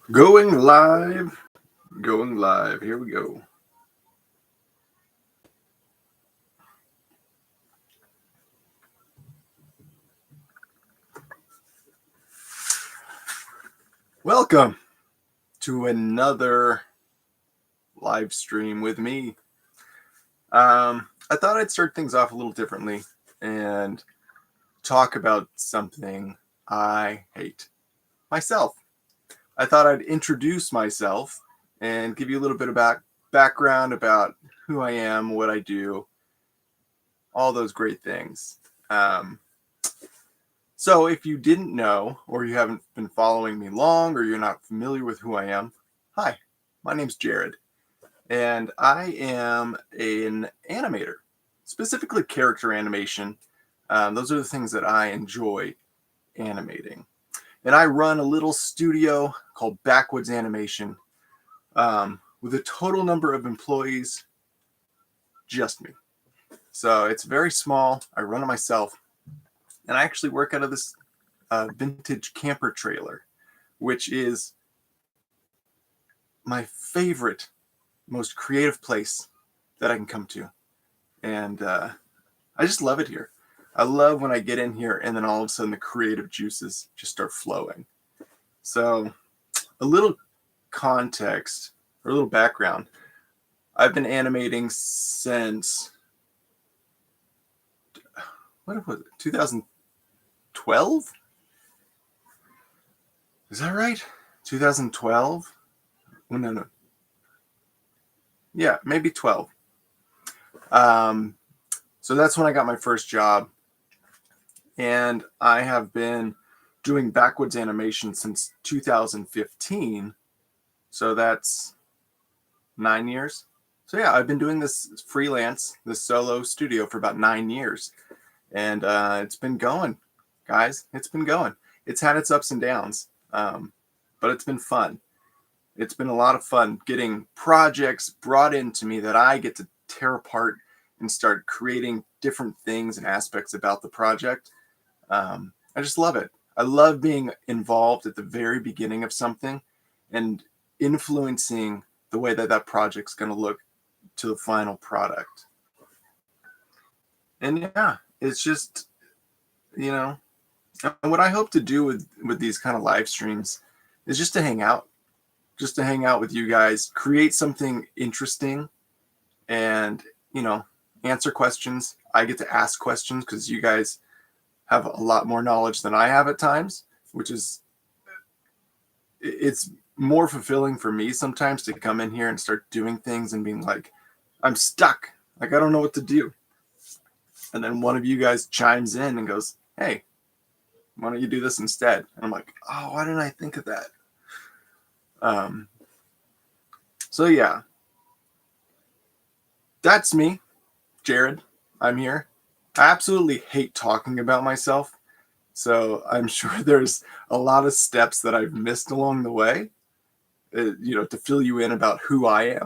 Going live. Going live. Here we go. Welcome to another live stream with me. I thought I'd start things off a little differently and talk about something I hate myself. I thought I'd introduce myself and give you a little bit of background about who I am, what I do, all those great things. So if you didn't know, or you haven't been following me long, or you're not familiar with who I am, hi, my name's Jared, and I am an animator, specifically character animation. Those are the things that I enjoy animating. And I run a little studio called Backwoods Animation with a total number of employees, just me. So it's very small. I run it myself. And I actually work out of this vintage camper trailer, which is my favorite, most creative place that I can come to. And I just love it here. I love when I get in here and then all of a sudden the creative juices just start flowing. So a little context or a little background. I've been animating since, what was it, 2012? Is that right? 2012? Oh, no. Yeah, maybe 12. So that's when I got my first job. And I have been doing Backwoods Animation since 2015. So that's 9 years. So yeah, I've been doing this freelance, this solo studio for about 9 years. And it's been going, guys. It's been going. It's had its ups and downs, but it's been fun. It's been a lot of fun getting projects brought into me that I get to tear apart and start creating different things and aspects about the project. I just love it. I love being involved at the very beginning of something and influencing the way that project's going to look to the final product. And yeah, it's just, and what I hope to do with these kind of live streams is just to hang out with you guys, create something interesting, and answer questions. I get to ask questions because you guys have a lot more knowledge than I have at times, which is, it's more fulfilling for me sometimes to come in here and start doing things and being like, I'm stuck, like I don't know what to do. And then one of you guys chimes in and goes, hey, why don't you do this instead? And I'm like, oh, why didn't I think of that? So yeah, that's me, Jared. I'm here. I absolutely hate talking about myself. So I'm sure there's a lot of steps that I've missed along the way, to fill you in about who I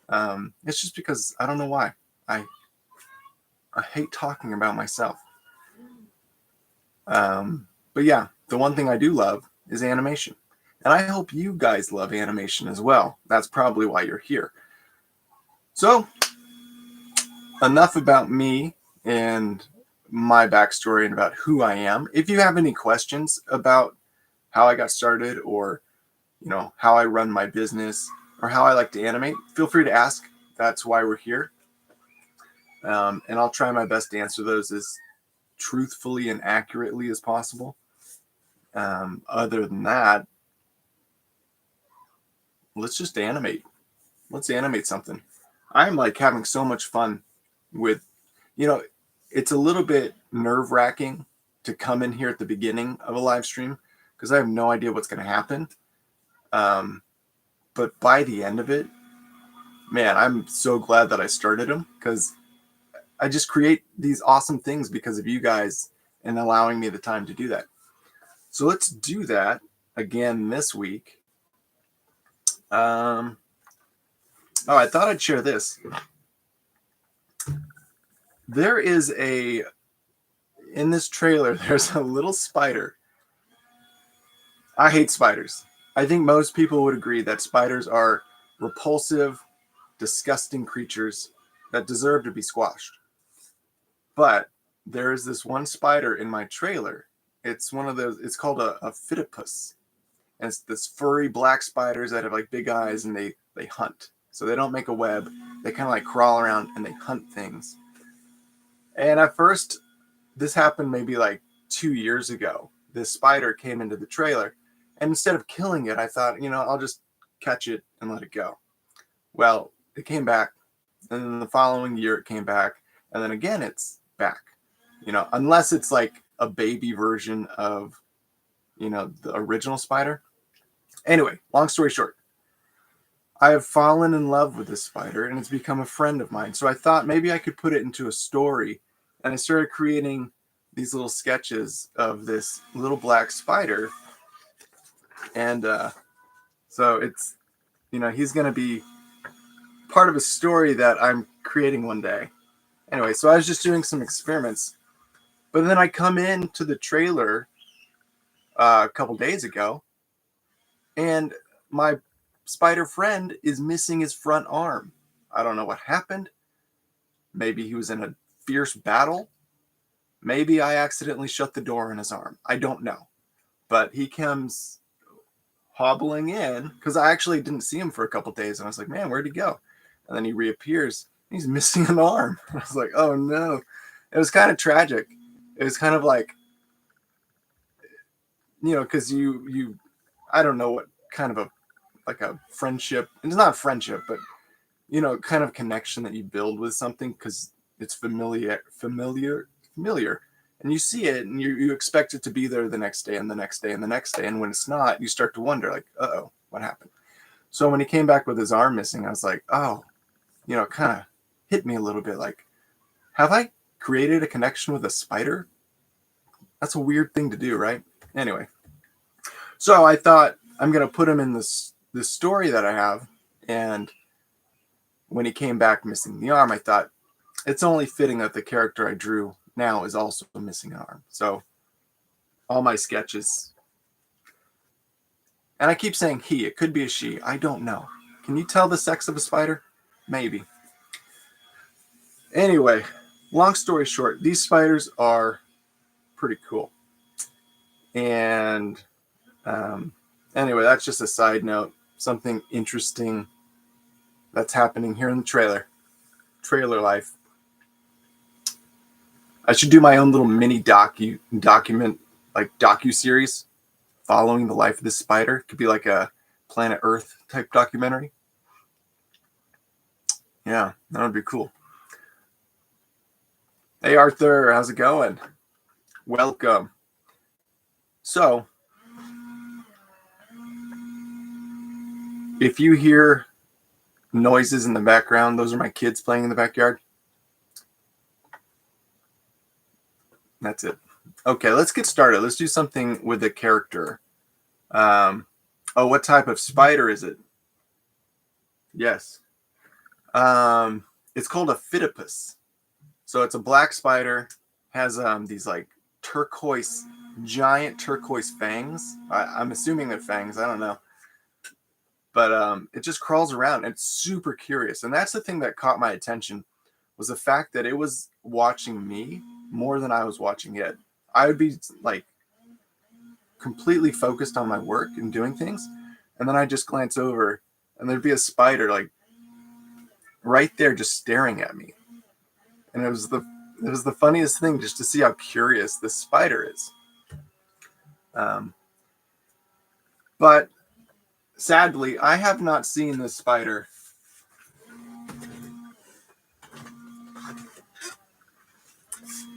am. It's just because I don't know why. I hate talking about myself. But yeah, the one thing I do love is animation. And I hope you guys love animation as well. That's probably why you're here. So, enough about me and my backstory and about who I am. If you have any questions about how I got started, or how I run my business, or how I like to animate, feel free to ask. That's why we're here. And I'll try my best to answer those as truthfully and accurately as possible. Other than that, let's just animate. Let's animate something. I'm like having so much fun with, it's a little bit nerve-wracking to come in here at the beginning of a live stream because I have no idea what's going to happen. But by the end of it, man, I'm so glad that I started them, because I just create these awesome things because of you guys and allowing me the time to do that. So let's do that again this week. I thought I'd share this. There is in this trailer, there's a little spider. I hate spiders. I think most people would agree that spiders are repulsive, disgusting creatures that deserve to be squashed. But there is this one spider in my trailer. It's one of those, it's called a phytopus. And it's this furry black spiders that have like big eyes, and they hunt. So they don't make a web. They kind of like crawl around and they hunt things. And at first, this happened maybe like 2 years ago. This spider came into the trailer, and instead of killing it, I thought, I'll just catch it and let it go. Well, it came back, and then the following year it came back, and then again it's back. Unless it's like a baby version of, the original spider. Anyway, long story short, I have fallen in love with this spider, and it's become a friend of mine. So I thought maybe I could put it into a story, and I started creating these little sketches of this little black spider. And so it's, he's going to be part of a story that I'm creating one day. Anyway, so I was just doing some experiments, but then I come into the trailer a couple days ago, and my spider friend is missing his front arm. I don't know what happened. Maybe he was in a fierce battle. Maybe I accidentally shut the door on his arm. I don't know. But he comes hobbling in, because I actually didn't see him for a couple days, and I was like, man, where'd he go? And then he reappears. He's missing an arm. I was like, oh no. It was kind of tragic. It was kind of like, because you I don't know what kind of a friendship, it's not a friendship, but kind of connection that you build with something because it's familiar, and you see it and you expect it to be there the next day and the next day and the next day, and when it's not, you start to wonder, like, uh-oh, what happened? So when he came back with his arm missing, I was like, oh, it kind of hit me a little bit, like, have I created a connection with a spider? That's a weird thing to do, right? Anyway, so I thought I'm going to put him in this story that I have, and when he came back missing the arm, I thought it's only fitting that the character I drew now is also missing an arm. So all my sketches, and I keep saying he, it could be a she, I don't know. Can you tell the sex of a spider? Maybe. Anyway, long story short, these spiders are pretty cool. And anyway, that's just a side note, something interesting that's happening here in the trailer life. I should do my own little mini document, like docu-series following the life of this spider. It could be like a Planet Earth type documentary. Yeah, that would be cool. Hey Arthur, how's it going? Welcome. So, if you hear noises in the background, those are my kids playing in the backyard. That's it. Okay, let's get started. Let's do something with the character. What type of spider is it? Yes. It's called a phytopus. So it's a black spider, has these like giant turquoise fangs. I'm assuming they're fangs. I don't know. But it just crawls around. It's super curious. And that's the thing that caught my attention, was the fact that it was watching me more than I was watching it. I would be like completely focused on my work and doing things, and then I just glance over and there'd be a spider like right there just staring at me. And it was the funniest thing just to see how curious this spider is. But sadly, I have not seen this spider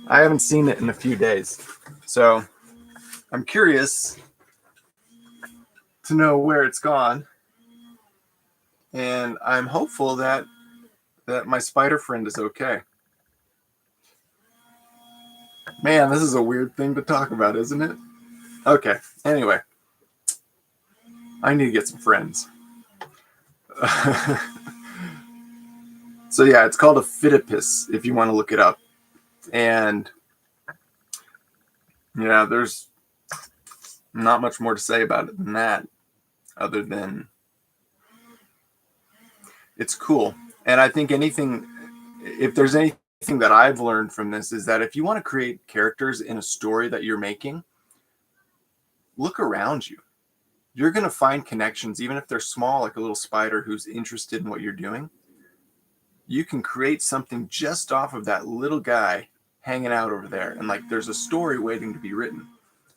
I haven't seen it in a few days. So I'm curious to know where it's gone. And I'm hopeful that my spider friend is okay. Man, this is a weird thing to talk about, isn't it? Okay, anyway. I need to get some friends. So yeah, it's called a phytopus if you want to look it up. And yeah, there's not much more to say about it than that. other than it's cool. And I think if there's anything that I've learned from this, is that if you want to create characters in a story that you're making, look around you. You're going to find connections, even if they're small, like a little spider who's interested in what you're doing. You can create something just off of that little guy hanging out over there. And like, there's a story waiting to be written.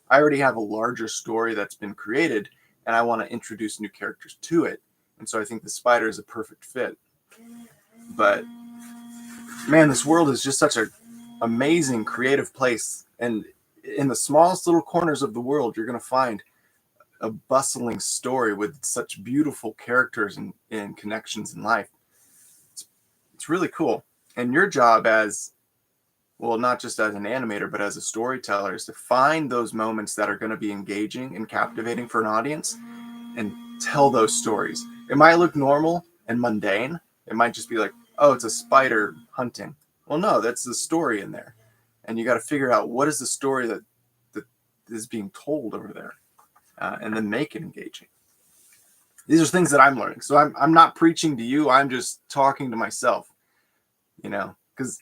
I already have a larger story that's been created, and I want to introduce new characters to it. And so I think the spider is a perfect fit. But man, this world is just such an amazing, creative place. And in the smallest little corners of the world, you're going to find a bustling story with such beautiful characters and connections in life. It's really cool. And your job as, well, not just as an animator, but as a storyteller, is to find those moments that are going to be engaging and captivating for an audience and tell those stories. It might look normal and mundane. It might just be like, oh, it's a spider hunting. Well, no, that's the story in there. And you got to figure out what is the story that is being told over there, and then make it engaging. These are things that I'm learning. So I'm not preaching to you. I'm just talking to myself, because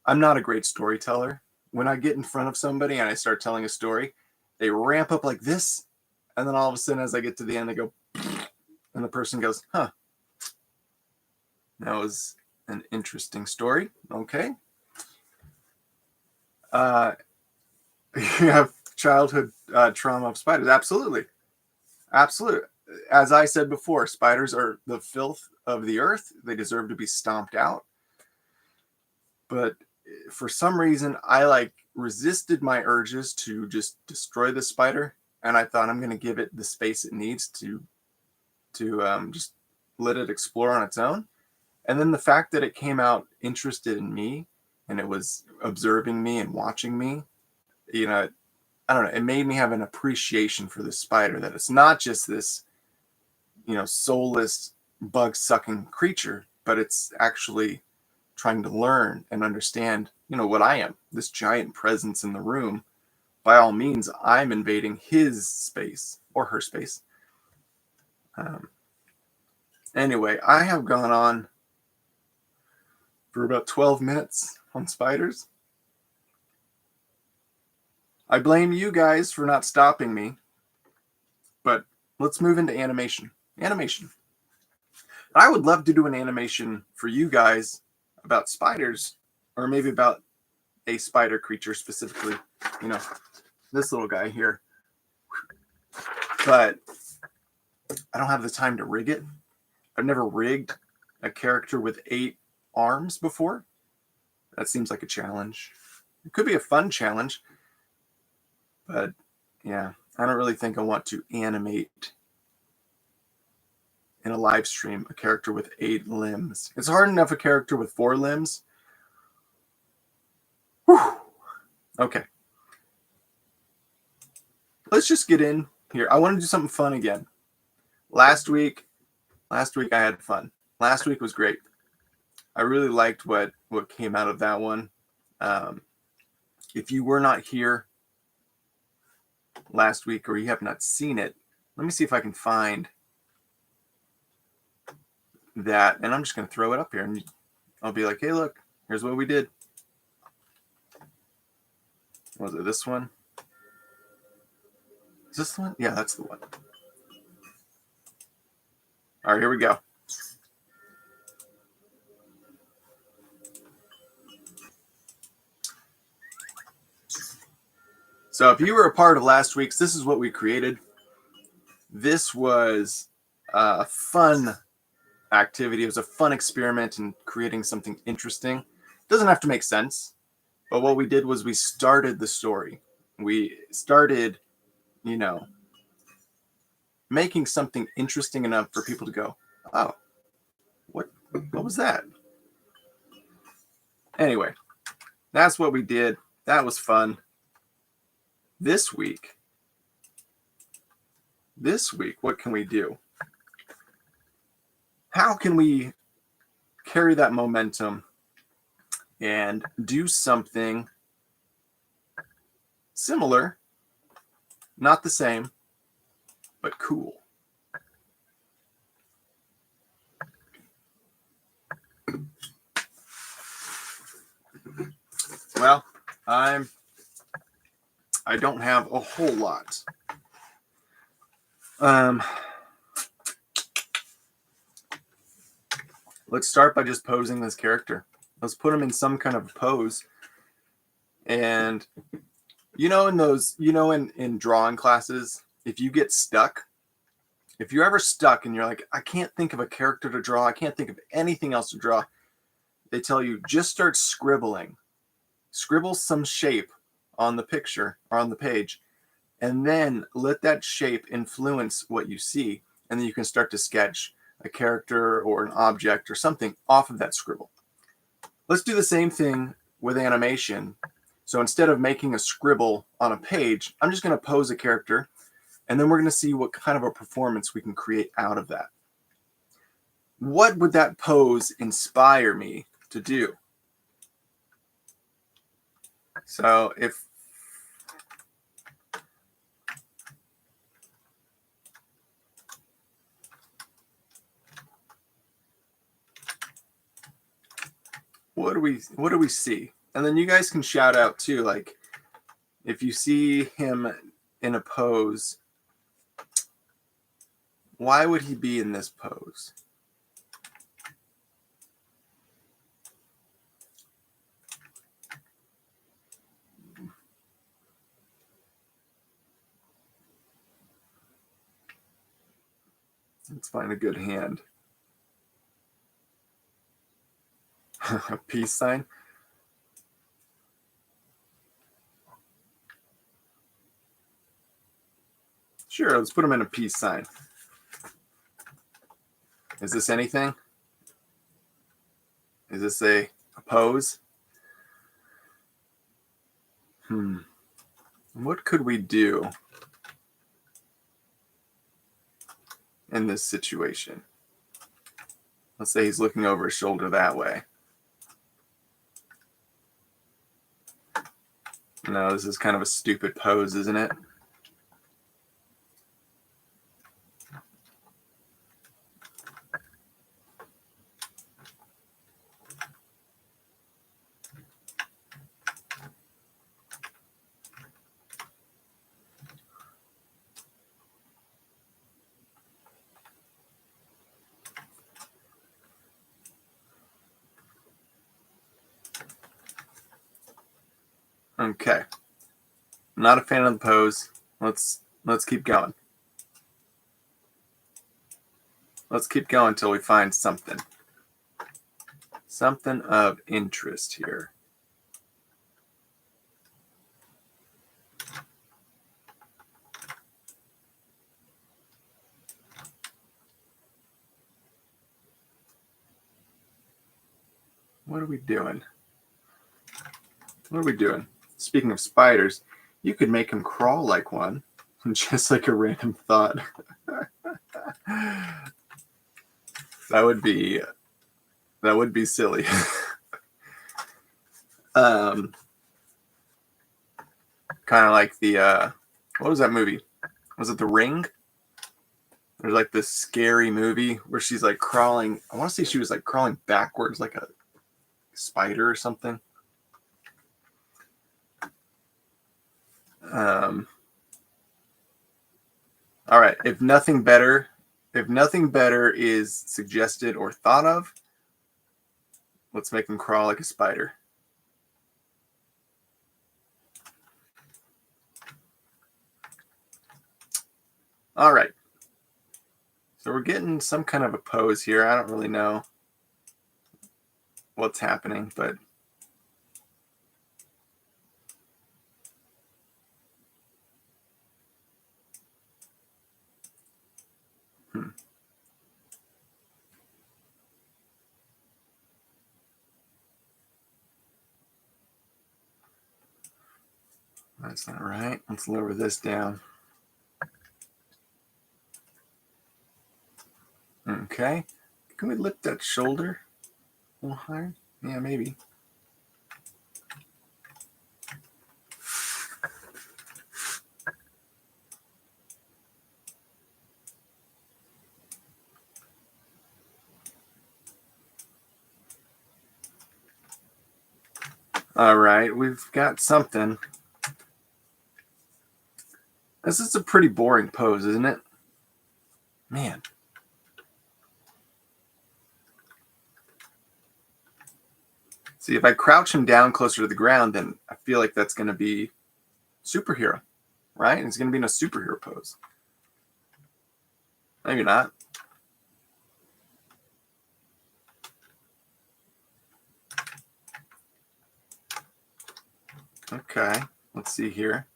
I'm not a great storyteller. When I get in front of somebody and I start telling a story, they ramp up like this. And then all of a sudden, as I get to the end, they go, and the person goes, huh, that was an interesting story. Okay. You have childhood trauma of spiders. Absolutely. Absolutely. As I said before, spiders are the filth of the earth. They deserve to be stomped out. But for some reason, I resisted my urges to just destroy the spider. And I thought, I'm going to give it the space it needs to just let it explore on its own. And then the fact that it came out interested in me and it was observing me and watching me, I don't know, it made me have an appreciation for this spider, that it's not just this, soulless bug-sucking creature, but it's actually trying to learn and understand, what I am, this giant presence in the room. By all means, I'm invading his space or her space. Anyway, I have gone on for about 12 minutes on spiders. I blame you guys for not stopping me, but let's move into animation. I would love to do an animation for you guys about spiders, or maybe about a spider creature specifically, this little guy here. But I don't have the time to rig it. I've never rigged a character with 8 arms before. That seems like a challenge. It could be a fun challenge, but yeah, I don't really think I want to animate in a live stream a character with 8 limbs. It's hard enough a character with 4 limbs. Whew. Okay. Let's just get in here. I want to do something fun again. Last week I had fun. Last week was great. I really liked what came out of that one. If you were not here last week, or you have not seen it, let me see if I can find that, and I'm just going to throw it up here, and I'll be like, hey, look, here's what we did. Was it this one? Is this the one? Yeah, that's the one. All right, here we go. So if you were a part of last week's, this is what we created. This was a fun activity. It was a fun experiment in creating something interesting. It doesn't have to make sense, but what we did was we started the story. We started, making something interesting enough for people to go, oh, what was that? Anyway, that's what we did. That was fun. This week, what can we do? How can we carry that momentum and do something similar, not the same, but cool? Well, I don't have a whole lot. Let's start by just posing this character. Let's put him in some kind of pose. And in drawing classes, if you get stuck, if you're ever stuck and you're like, I can't think of a character to draw, I can't think of anything else to draw, they tell you just start scribbling. Scribble some shape on the picture or on the page, and then let that shape influence what you see, and then you can start to sketch a character or an object or something off of that scribble. Let's do the same thing with animation. So instead of making a scribble on a page, I'm just going to pose a character, and then we're going to see what kind of a performance we can create out of that. What would that pose inspire me to do? So what do we see? And then you guys can shout out too, like if you see him in a pose, why would he be in this pose? Let's find a good hand. A peace sign. Sure, let's put him in a peace sign. Is this anything? Is this a pose? What could we do in this situation? Let's say he's looking over his shoulder that way. No, this is kind of a stupid pose, isn't it? Okay. I'm not a fan of the pose. Let's keep going. Let's keep going until we find something. Something of interest here. What are we doing? What are we doing? Speaking of spiders, you could make him crawl like one. Just like a random thought. That would be silly. Kind of like the what was that movie? Was it The Ring? There's like this scary movie where she's like crawling. I want to say she was like crawling backwards like a spider or something. All right. If nothing better is suggested or thought of, let's make him crawl like a spider. All right. So we're getting some kind of a pose here. I don't really know what's happening, but that's not right. Let's lower this down. Okay. Can we lift that shoulder a little higher? Yeah, maybe. All right, we've got something. This is a pretty boring pose, isn't it? Man. See, if I crouch him down closer to the ground, then I feel like that's going to be superhero, right? He's going to be in a superhero pose. Maybe not. Okay, let's see here.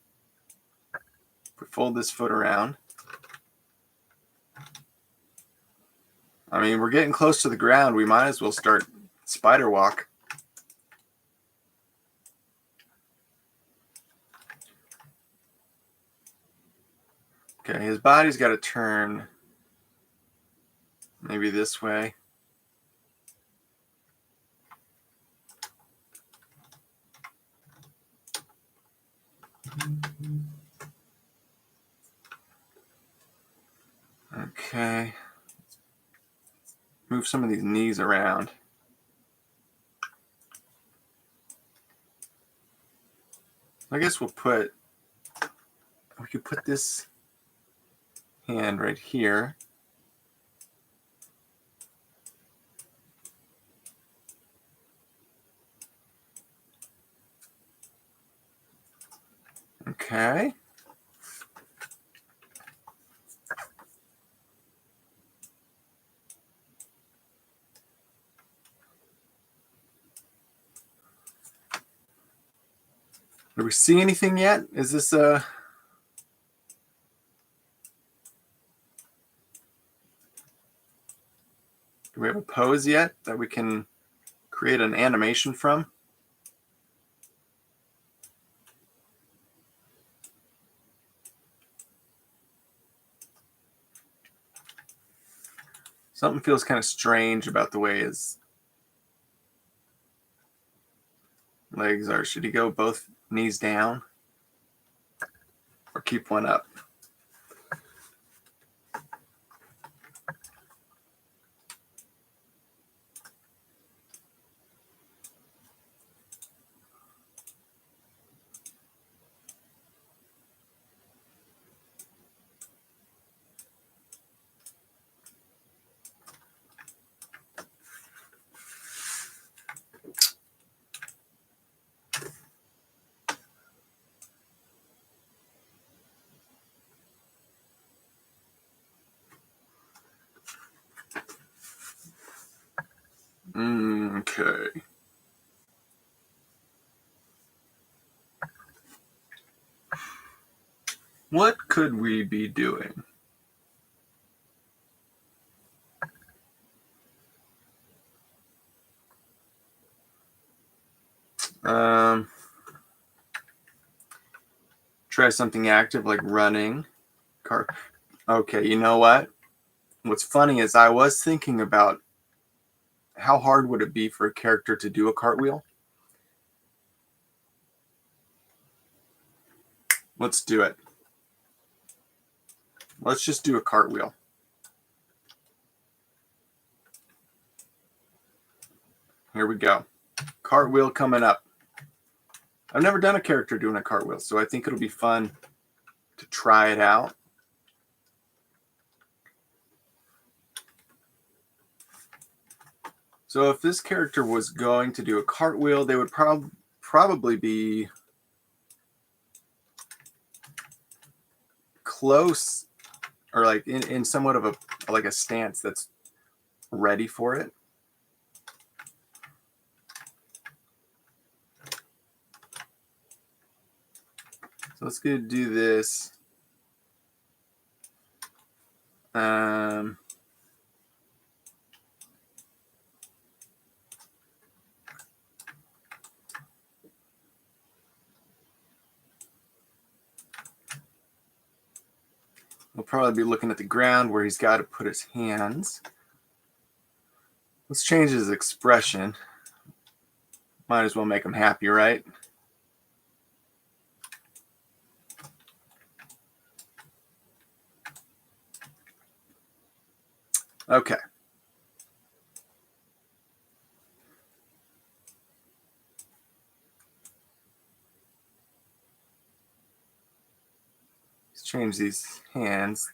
If we fold this foot around. I mean, we're getting close to the ground. We might as well start spider walk. Okay, his body's got to turn maybe this way. Okay. Move some of these knees around. I guess we could put this hand right here. Okay. Do we see anything yet? Is this a... Do we have a pose yet that we can create an animation from? Something feels kind of strange about the way his legs are. Should he go both knees down or keep one up? Okay. What could we be doing? Try something active like running. Okay, you know what? What's funny is I was thinking about how hard would it be for a character to do a cartwheel? Let's do it. Let's just do a cartwheel. Here we go. Cartwheel coming up. I've never done a character doing a cartwheel, so I think it'll be fun to try it out. So if this character was going to do a cartwheel, they would probably be close or like in somewhat of a stance that's ready for it. So let's go do this. We'll probably be looking at the ground where he's got to put his hands. Let's change his expression. Might as well make him happy, right? Okay. change these hands.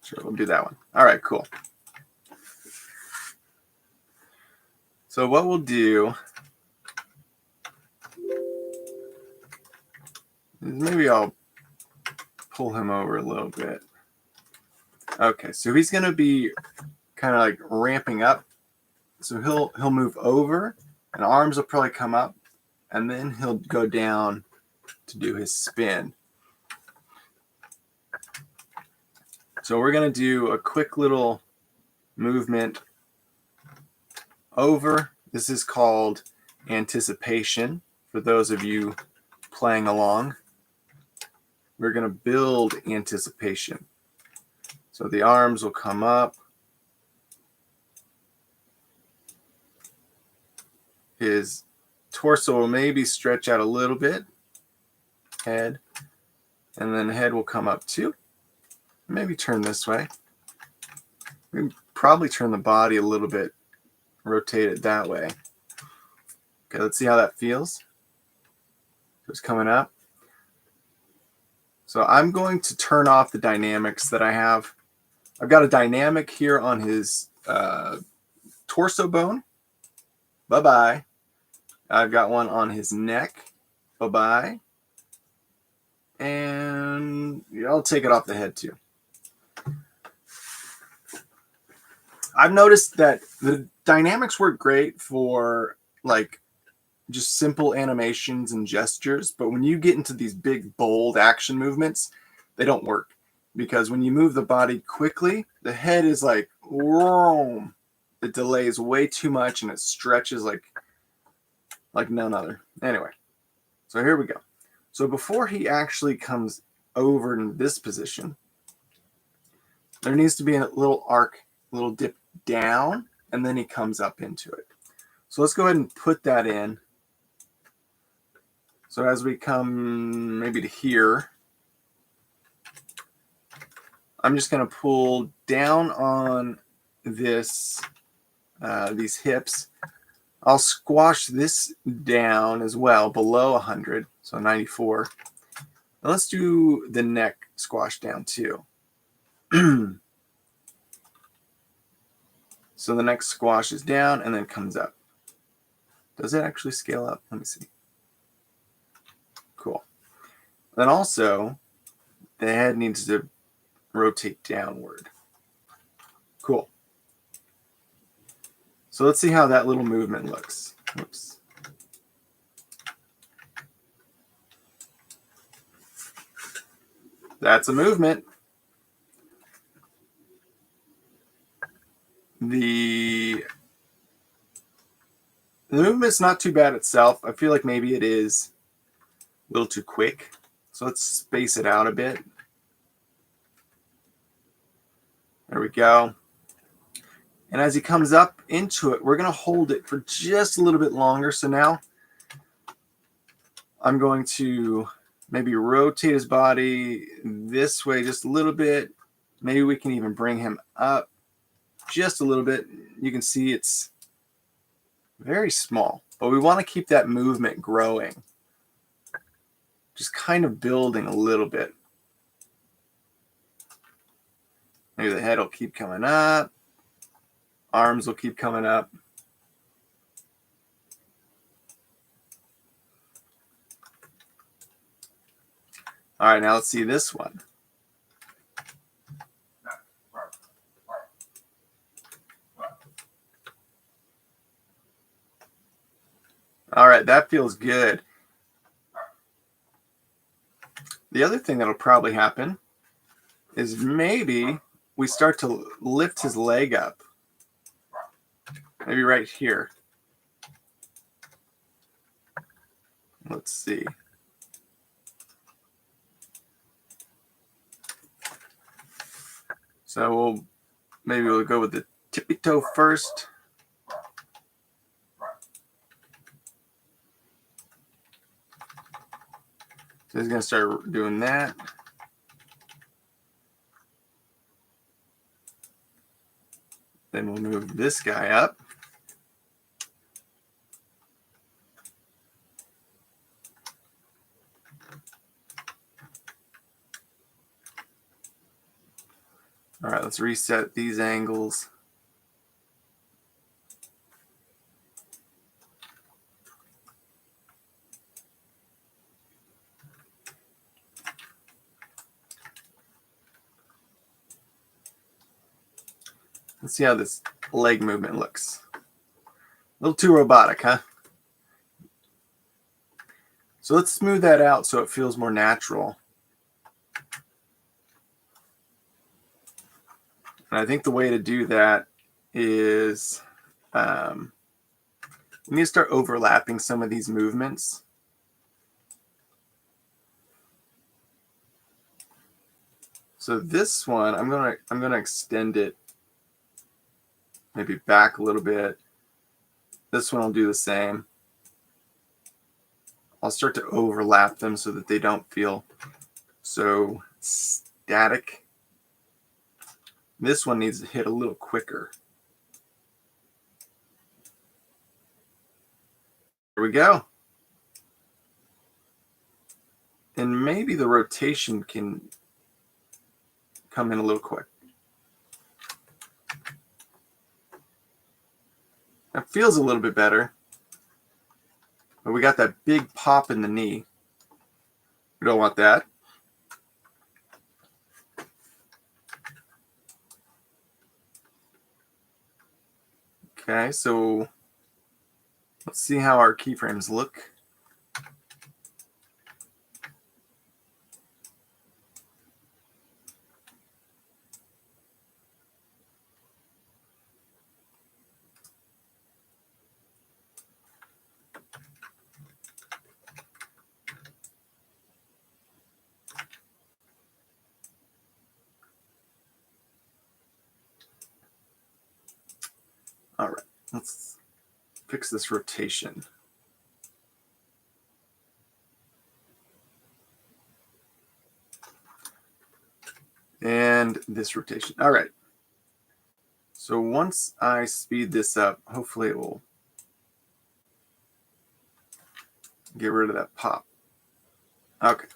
Sure, we'll do that one. All right, cool. So what we'll do is maybe I'll pull him over a little bit. Okay, so he's going to be kind of like ramping up. So he'll move over, and arms will probably come up, and then he'll go down to do his spin. So we're going to do a quick little movement over. This is called anticipation for those of you playing along. We're going to build anticipation. So the arms will come up. His torso will maybe stretch out a little bit. Head. And then the head will come up too. Maybe turn this way. We probably turn the body a little bit. Rotate it that way. Okay, let's see how that feels. It's coming up. So I'm going to turn off the dynamics that I have. I've got a dynamic here on his torso bone. Bye-bye. I've got one on his neck. Bye-bye. And I'll take it off the head too. I've noticed that the dynamics work great for like just simple animations and gestures, but when you get into these big, bold action movements, they don't work. Because when you move the body quickly, the head is like, whoa, it delays way too much and it stretches like none other. Anyway, so here we go. So before he actually comes over in this position, there needs to be a little arc, a little dip down, and then he comes up into it. So let's go ahead and put that in. So as we come maybe to here, I'm just going to pull down on this, these hips. I'll squash this down as well, below 100, so 94. And let's do the neck squash down too. So the neck squashes down and then comes up. Does it actually scale up? Let me see. Cool. Then also, the head needs to rotate downward. Cool. So let's see how that little movement looks. Oops. That's a movement. The movement's not too bad itself. I feel like maybe it is a little too quick. So let's space it out a bit. There we go. And as he comes up into it, we're going to hold it for just a little bit longer. So now I'm going to maybe rotate his body this way just a little bit. Maybe we can even bring him up just a little bit. You can see it's very small, but we want to keep that movement growing. Just kind of building a little bit. Maybe the head will keep coming up. Arms will keep coming up. All right, now let's see this one. All right, that feels good. The other thing that'll probably happen is maybe we start to lift his leg up. Maybe right here. Let's see. So maybe we'll go with the tippy toe first. So he's going to start doing that. Then we'll move this guy up. All right, let's reset these angles. Let's see how this leg movement looks. A little too robotic, huh? So let's smooth that out so it feels more natural. And I think the way to do that is we need to start overlapping some of these movements. So this one, I'm gonna extend it maybe back a little bit. This one I'll do the same. I'll start to overlap them so that they don't feel so static. This one needs to hit a little quicker. There we go. And maybe the rotation can come in a little quick. That feels a little bit better. But we got that big pop in the knee. We don't want that. Okay, so let's see how our keyframes look. All right, let's fix this rotation. And this rotation. All right. So once I speed this up, hopefully it will get rid of that pop. Okay.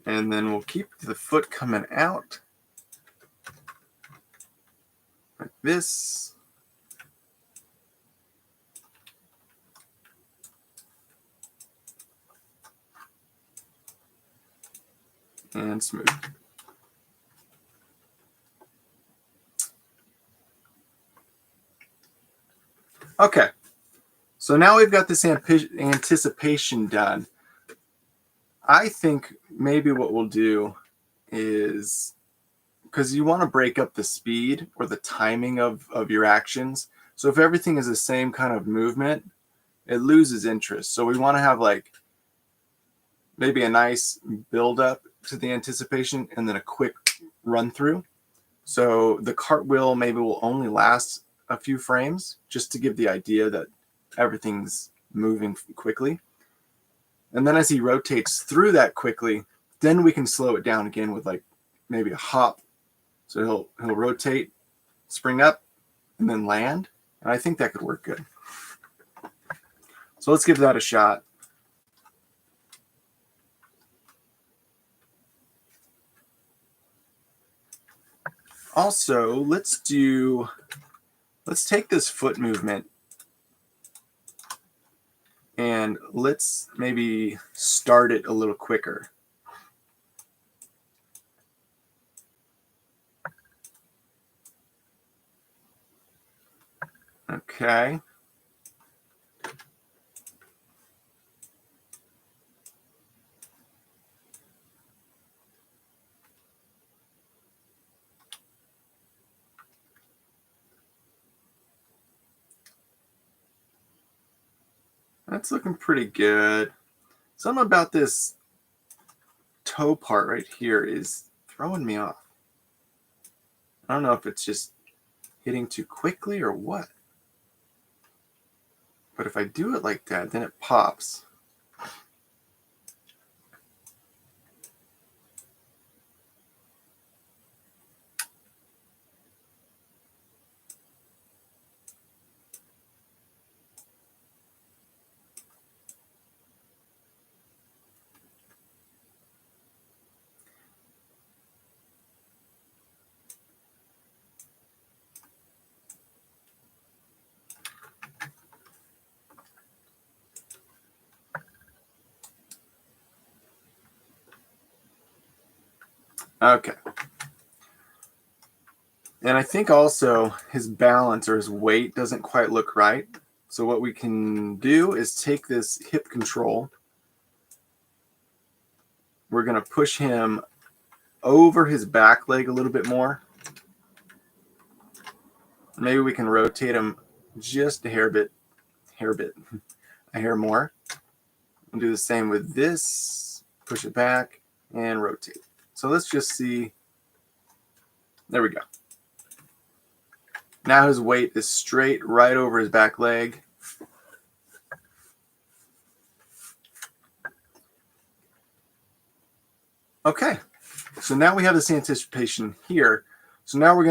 And then we'll keep the foot coming out like this. And smooth. Okay. So now we've got this anticipation done. I think maybe what we'll do is, because you want to break up the speed or the timing of your actions. So if everything is the same kind of movement, it loses interest. So we want to have like maybe a nice build up to the anticipation and then a quick run through. So the cartwheel maybe will only last a few frames just to give the idea that everything's moving quickly. And then as he rotates through that quickly, then we can slow it down again with like maybe a hop. So he'll rotate, spring up, and then land. And I think that could work good. So let's give that a shot. Also, let's take this foot movement and let's maybe start it a little quicker. Okay. That's looking pretty good. Something about this toe part right here is throwing me off. I don't know if it's just hitting too quickly or what. But if I do it like that, then it pops. Okay. And I think also his balance or his weight doesn't quite look right. So what we can do is take this hip control. We're going to push him over his back leg a little bit more. Maybe we can rotate him just a hair more. We'll do the same with this. Push it back and rotate. So let's just see. There we go. Now his weight is straight right over his back leg. Okay, so now we have this anticipation here. So now we're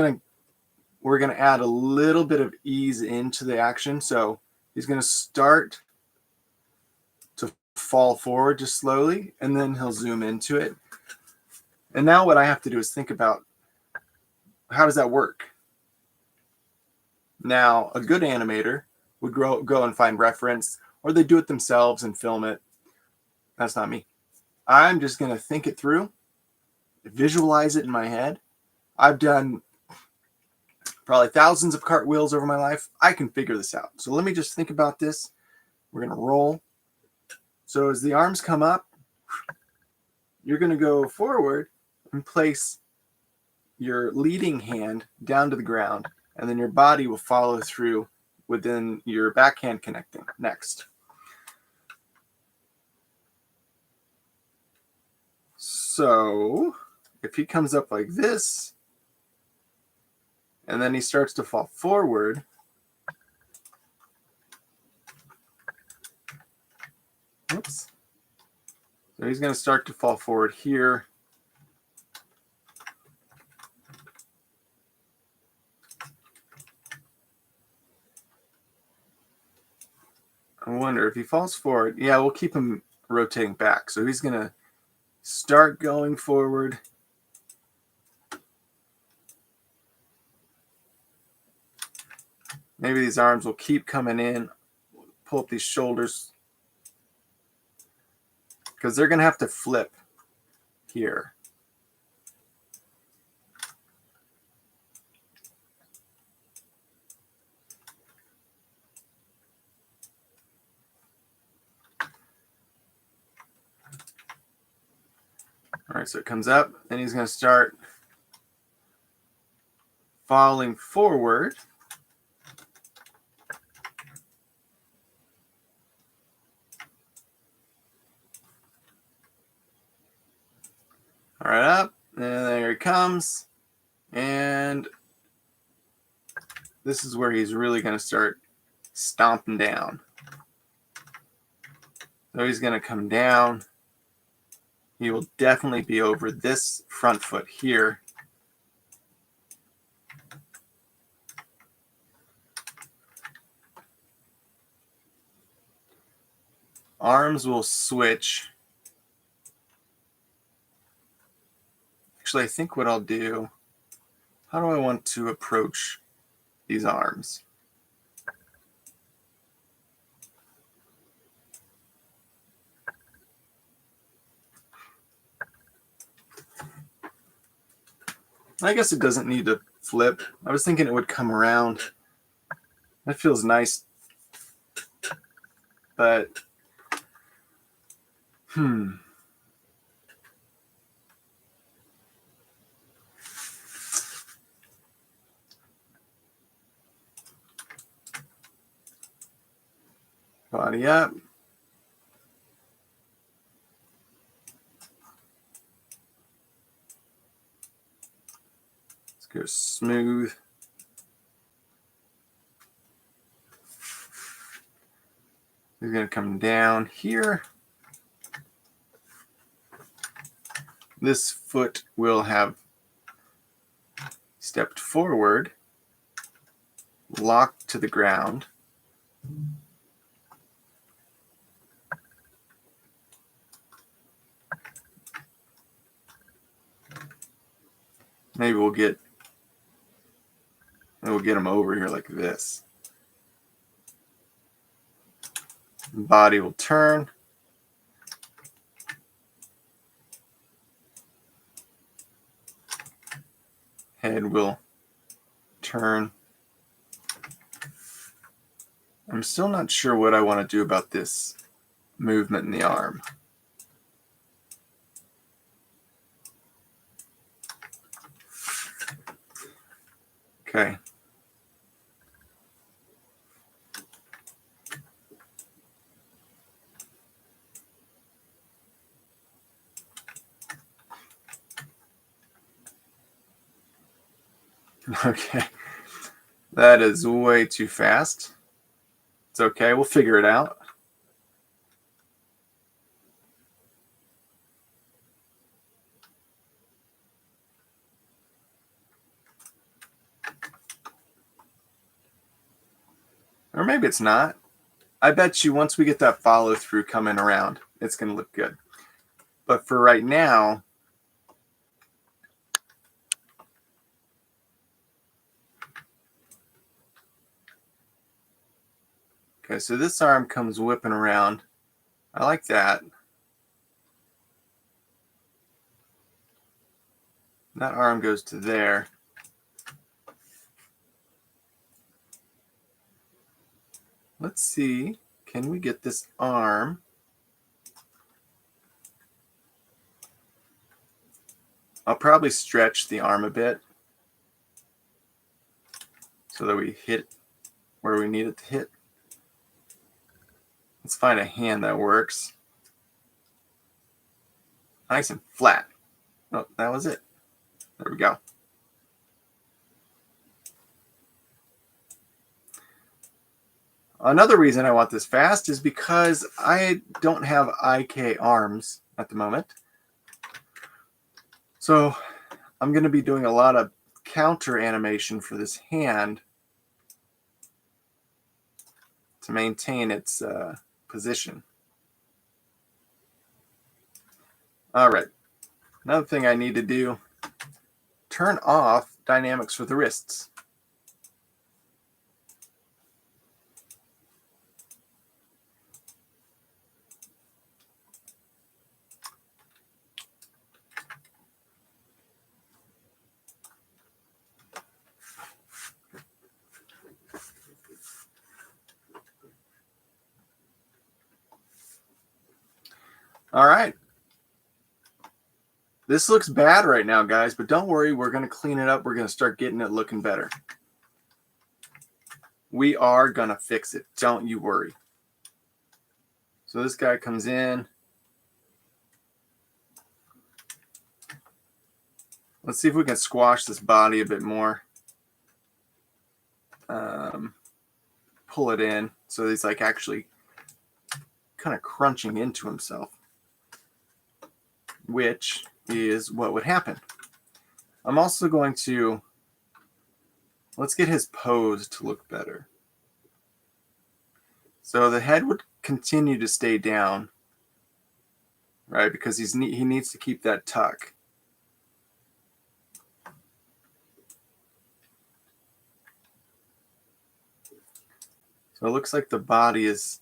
gonna add a little bit of ease into the action. So he's gonna start to fall forward just slowly, and then he'll zoom into it. And now what I have to do is think about, how does that work? Now, a good animator would go and find reference, or they do it themselves and film it. That's not me. I'm just going to think it through, visualize it in my head. I've done probably thousands of cartwheels over my life. I can figure this out. So let me just think about this. We're going to roll. So as the arms come up, you're going to go forward and place your leading hand down to the ground, and then your body will follow through within your backhand connecting next. So if he comes up like this, and then he starts to fall forward, oops. So he's going to start to fall forward here. I wonder if he falls forward. Yeah, we'll keep him rotating back. So he's going to start going forward. Maybe these arms will keep coming in. Pull up these shoulders, because they're going to have to flip here. All right, so it comes up, and he's going to start falling forward. All right, up, and there he comes. And this is where he's really going to start stomping down. So he's going to come down. He will definitely be over this front foot here. Arms will switch. Actually, I think what I'll do, how do I want to approach these arms? I guess it doesn't need to flip. I was thinking it would come around. That feels nice. But, Body up. Let's go smooth. He's going to come down here. This foot will have stepped forward, locked to the ground. Maybe we'll get him over here like this. Body will turn. head will turn. I'm still not sure what I want to do about this movement in the arm. Okay. Okay. That is way too fast. It's okay. We'll figure it out. Or maybe it's not. I bet you once we get that follow through coming around, it's going to look good. But for right now, okay, so this arm comes whipping around. I like that. That arm goes to there. Let's see, can we get this arm? I'll probably stretch the arm a bit so that we hit where we need it to hit. Let's find a hand that works. Nice and flat. Oh, that was it. There we go. Another reason I want this fast is because I don't have IK arms at the moment. So I'm going to be doing a lot of counter animation for this hand to maintain its position. All right. Another thing I need to do, turn off dynamics for the wrists. All right. This looks bad right now, guys, but don't worry. We're going to clean it up. We're going to start getting it looking better. We are going to fix it. Don't you worry. So this guy comes in. Let's see if we can squash this body a bit more. Pull it in so he's like actually kind of crunching into himself, which is what would happen. I'm also going to, let's get his pose to look better. So the head would continue to stay down, right? Because he needs to keep that tuck. So it looks like the body is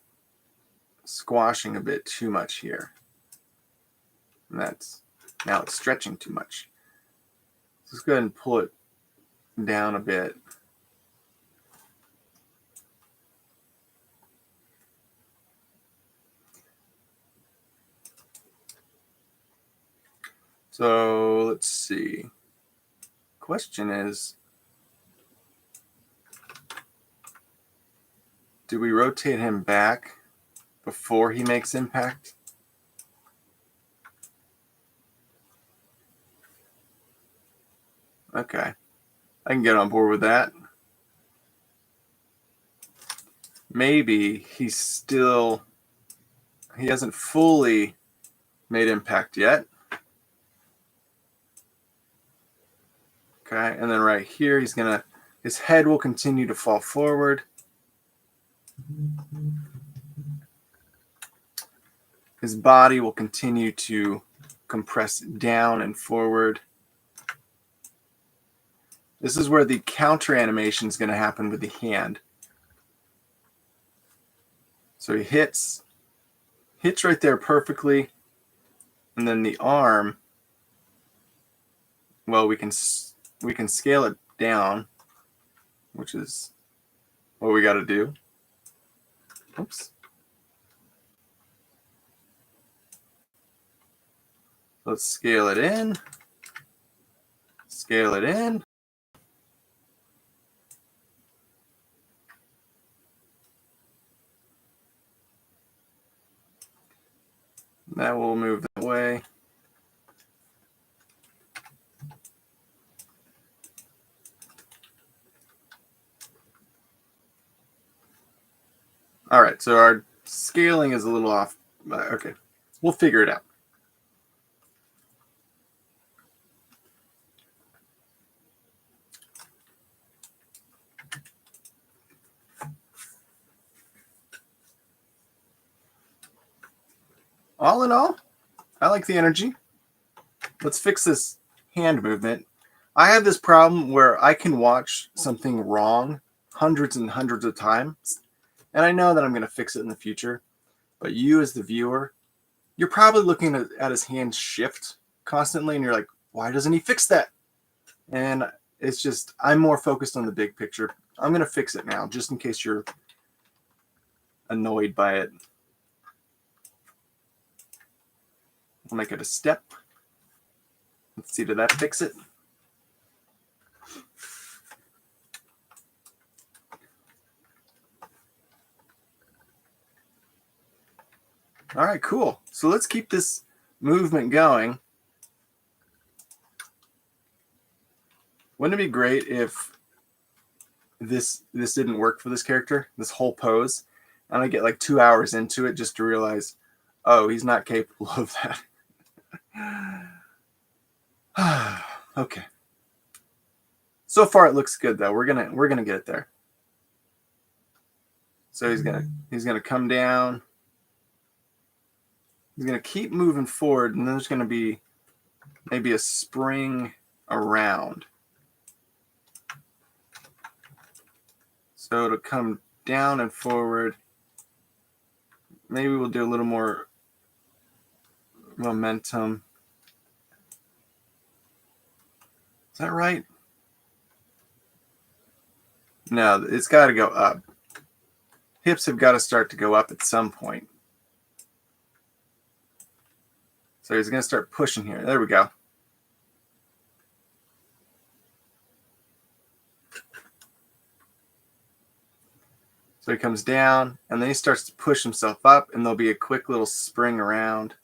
squashing a bit too much here. And now it's stretching too much. So let's go ahead and pull it down a bit. So let's see. Question is, do we rotate him back before he makes impact? Okay, I can get on board with that. Maybe he hasn't fully made impact yet. Okay, and then right here, his head will continue to fall forward. His body will continue to compress down and forward. This is where the counter animation is going to happen with the hand. So he hits right there perfectly. And then the arm, well, we can we can scale it down, which is what we got to do. Oops. Let's scale it in. Scale it in. That will move that way. All right, so our scaling is a little off. Okay, we'll figure it out. All in all, I like the energy. Let's fix this hand movement. I have this problem where I can watch something wrong hundreds and hundreds of times, and I know that I'm going to fix it in the future. But you, as the viewer, you're probably looking at his hand shift constantly, and you're like, why doesn't he fix that? And it's just, I'm more focused on the big picture. I'm going to fix it now, just in case you're annoyed by it. We'll make it a step. Let's see, did that fix it? All right, cool. So let's keep this movement going. Wouldn't it be great if this didn't work for this character, this whole pose, and I get like 2 hours into it just to realize, oh, he's not capable of that. Okay. So far it looks good though. We're gonna get it there. So he's gonna come down. He's gonna keep moving forward, and then there's gonna be maybe a spring around. So it'll come down and forward. Maybe we'll do a little more momentum. Is that right? No, it's got to go up. Hips have got to start to go up at some point. So he's going to start pushing here. There we go. So he comes down, and then he starts to push himself up, and there'll be a quick little spring around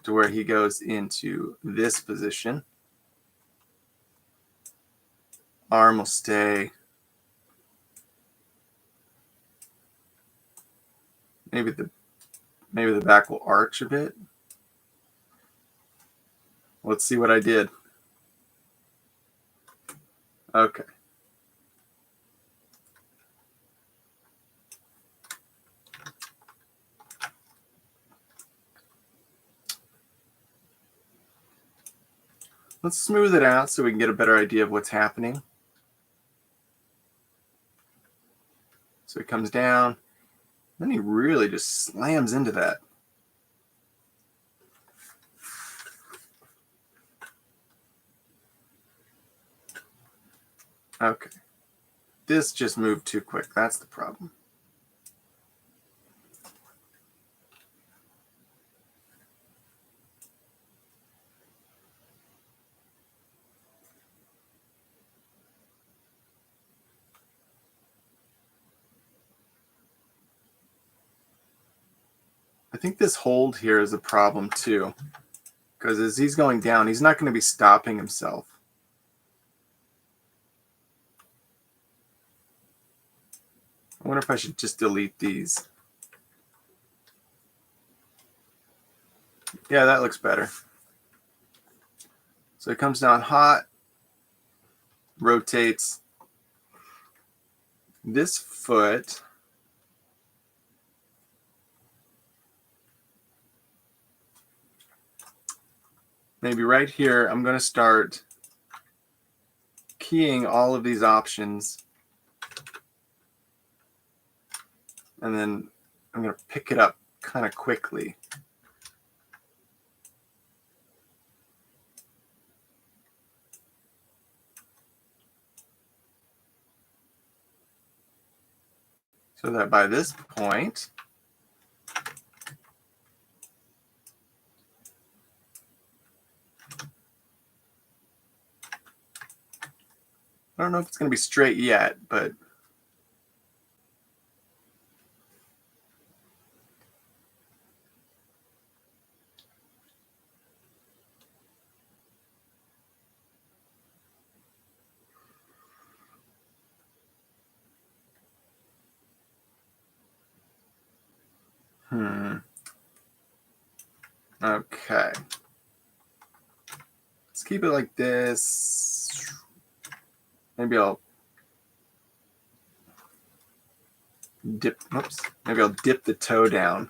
to where he goes into this position. Arm will stay. Maybe the back will arch a bit. Let's see what I did. Okay. Let's smooth it out so we can get a better idea of what's happening. So he comes down, then he really just slams into that. Okay. This just moved too quick. That's the problem. I think this hold here is a problem too, because as he's going down, he's not going to be stopping himself. I wonder if I should just delete these. Yeah, that looks better. So it comes down hot, rotates. This foot maybe right here, I'm going to start keying all of these options, and then I'm going to pick it up kind of quickly. So that by this point, I don't know if it's going to be straight yet, but okay. Let's keep it like this. Maybe I'll dip, oops. Maybe I'll dip the toe down.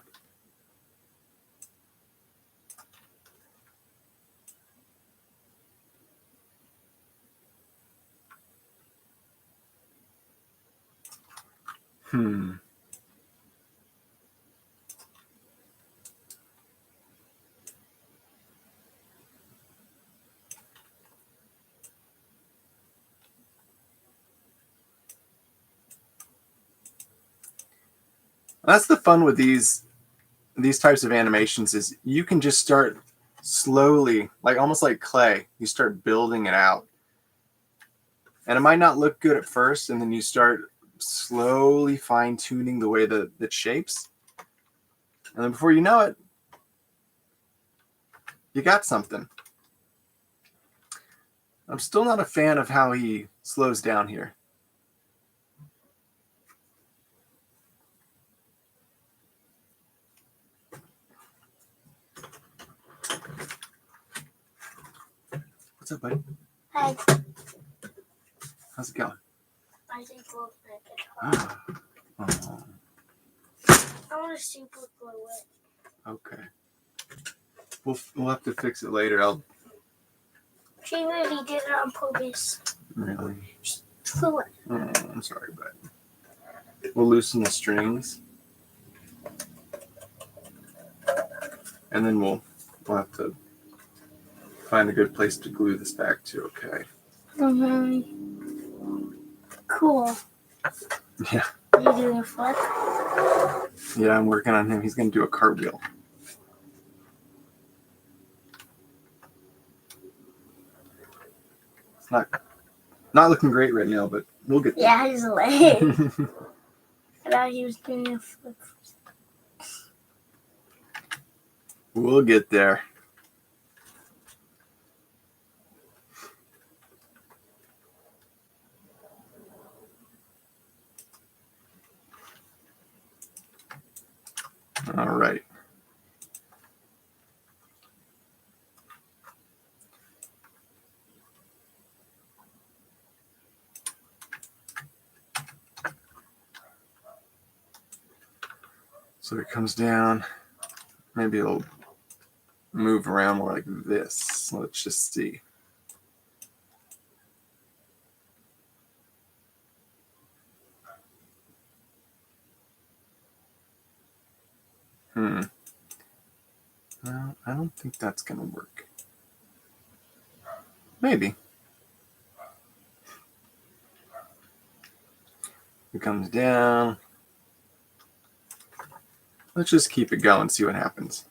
That's the fun with these types of animations is you can just start slowly, like almost like clay. You start building it out. And it might not look good at first, and then you start slowly fine-tuning the way that it shapes. And then before you know it, you got something. I'm still not a fan of how he slows down here. What's up, buddy? Hi. How's it going? I think we'll make it hard. Oh, I want to super glue it. okay. We'll have to fix it later. She really did it on purpose. Really? Glue it. Oh, I'm sorry, bud. We'll loosen the strings, and then we'll have to find a good place to glue this back to. Okay. Cool. Yeah. Are you doing a flip? Yeah, I'm working on him. He's going to do a cartwheel. It's not looking great right now, but we'll get there. Yeah, his leg. I thought he was doing a flip. We'll get there. All right. So it comes down. Maybe it'll move around more like this. Let's just see. Well, I don't think that's going to work. Maybe. It comes down. Let's just keep it going, see what happens.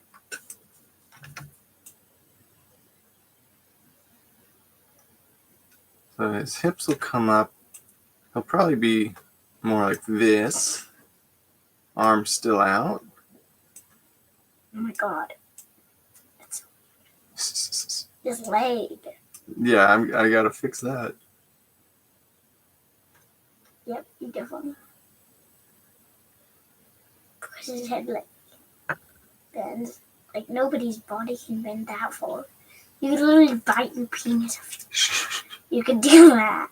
So his hips will come up. He'll probably be more like this. Arms still out. Oh my god. His leg. Yeah, I gotta fix that. Yep, you definitely. Because his head like bends. Like nobody's body can bend that far. You could literally bite your penis. You could do that.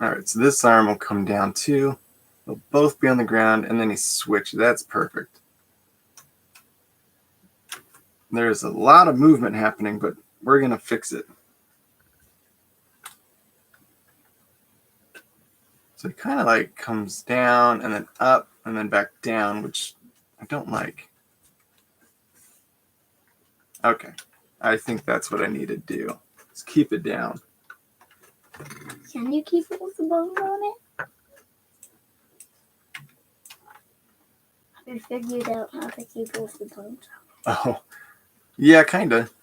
Alright, so this arm will come down too. They'll both be on the ground, and then he switches. That's perfect. There's a lot of movement happening, but we're going to fix it. So it kind of like comes down and then up and then back down, which I don't like. Okay, I think that's what I need to do. Let's keep it down. Can you keep it with the bone on it? We figured out how to keep both the bones out. Oh, yeah, kind of.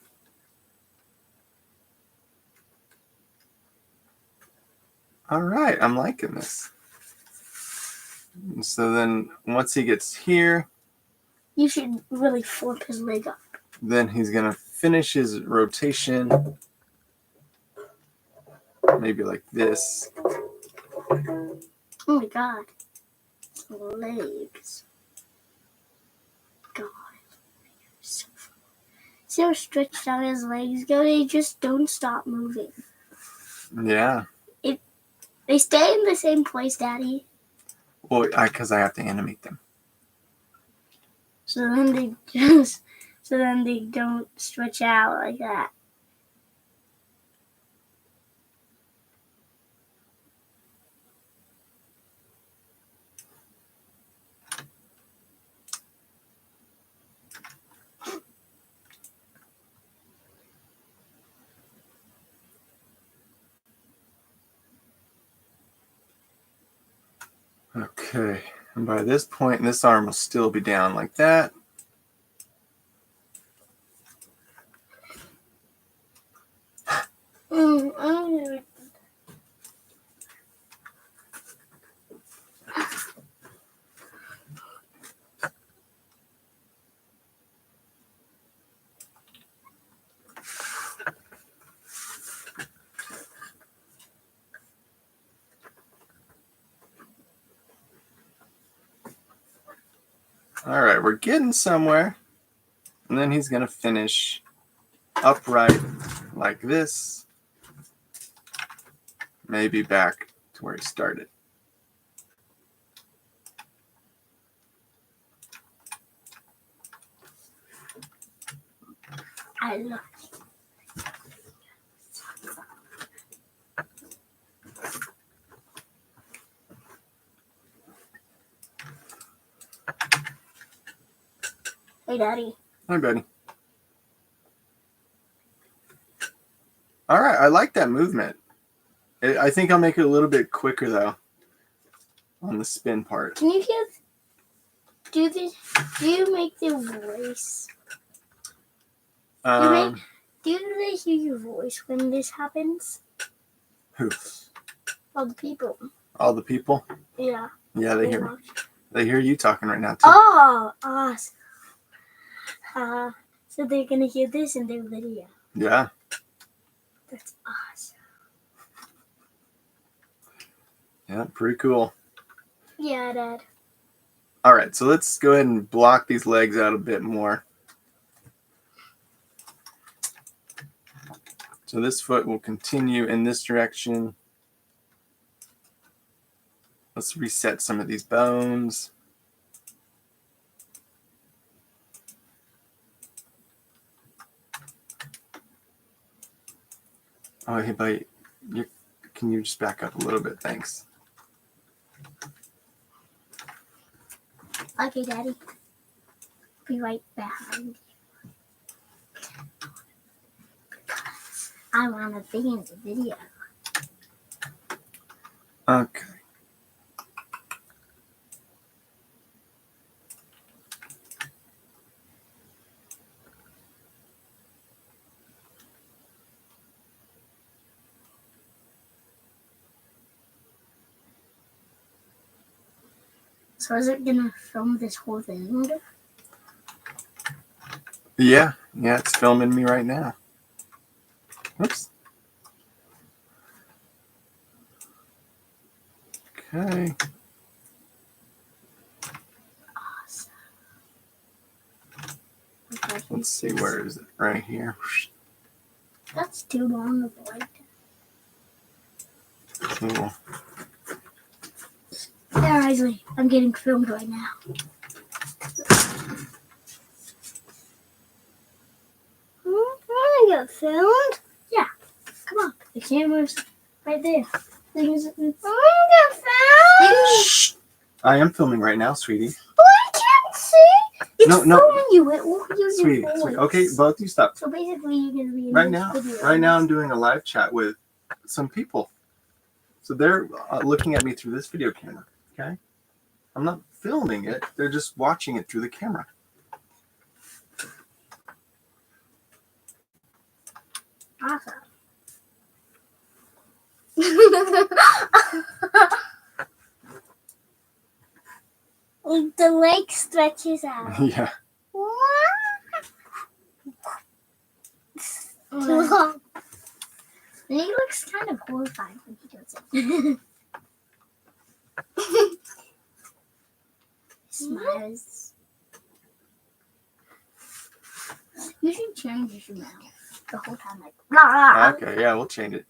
All right, I'm liking this. So then once he gets here, you should really flip his leg up. Then he's going to finish his rotation. Maybe like this. Oh my god. Legs. God. See how stretched out his legs go? They just don't stop moving. Yeah. They stay in the same place, Daddy. Well, because I have to animate them. So then they don't stretch out like that. Okay. And by this point, this arm will still be down like that. All right, we're getting somewhere. And then he's going to finish upright like this. Maybe back to where he started. I love Hey, Daddy. Hi, buddy. All right, I like that movement. I think I'll make it a little bit quicker, though, on the spin part. Can you do you make the voice? Do they hear your voice when this happens? Who? All the people. All the people? Yeah. Yeah, they hear me. They hear you talking right now, too. Oh, awesome. So they're going to hear this in their video. Yeah. That's awesome. Yeah, pretty cool. Yeah, Dad. All right, so let's go ahead and block these legs out a bit more. So this foot will continue in this direction. Let's reset some of these bones. Oh, hey, buddy, can you just back up a little bit? Thanks. Okay, Daddy. Be right behind you. Because I want to be in the video. Okay. So is it gonna film this whole thing? Yeah, it's filming me right now. Oops. Okay. Awesome. Let's see, where is it? Right here. That's too long of a wait. Cool. Yeah, Isley, I'm getting filmed right now. I got filmed? Yeah. Come on. The camera's right there. I got filmed? Shh. I am filming right now, sweetie. Oh, I can't see. It's filming you. It will hear Sweetie, your voice. okay, both you stop. So basically, you're going to be in Right this now, video. right now I'm doing a live chat with some people. So they're looking at me through this video camera, okay? I'm not filming it. They're just watching it through the camera. Awesome. The leg stretches out. Yeah. And he looks kind of horrified when he does it. Smiles. You should change your mouth the whole time, like. Rah. Okay, yeah, we'll change it.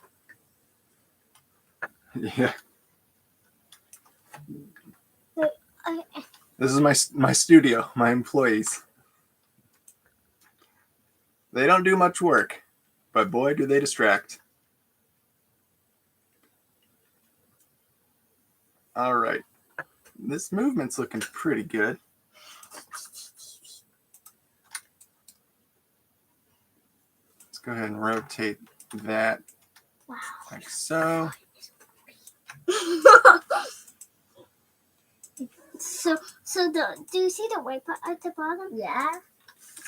Yeah. This is my studio, my employees. They don't do much work, but boy, do they distract. All right. This movement's looking pretty good. Let's go ahead and rotate that Wow. like so. Do you see the white part at the bottom? Yeah.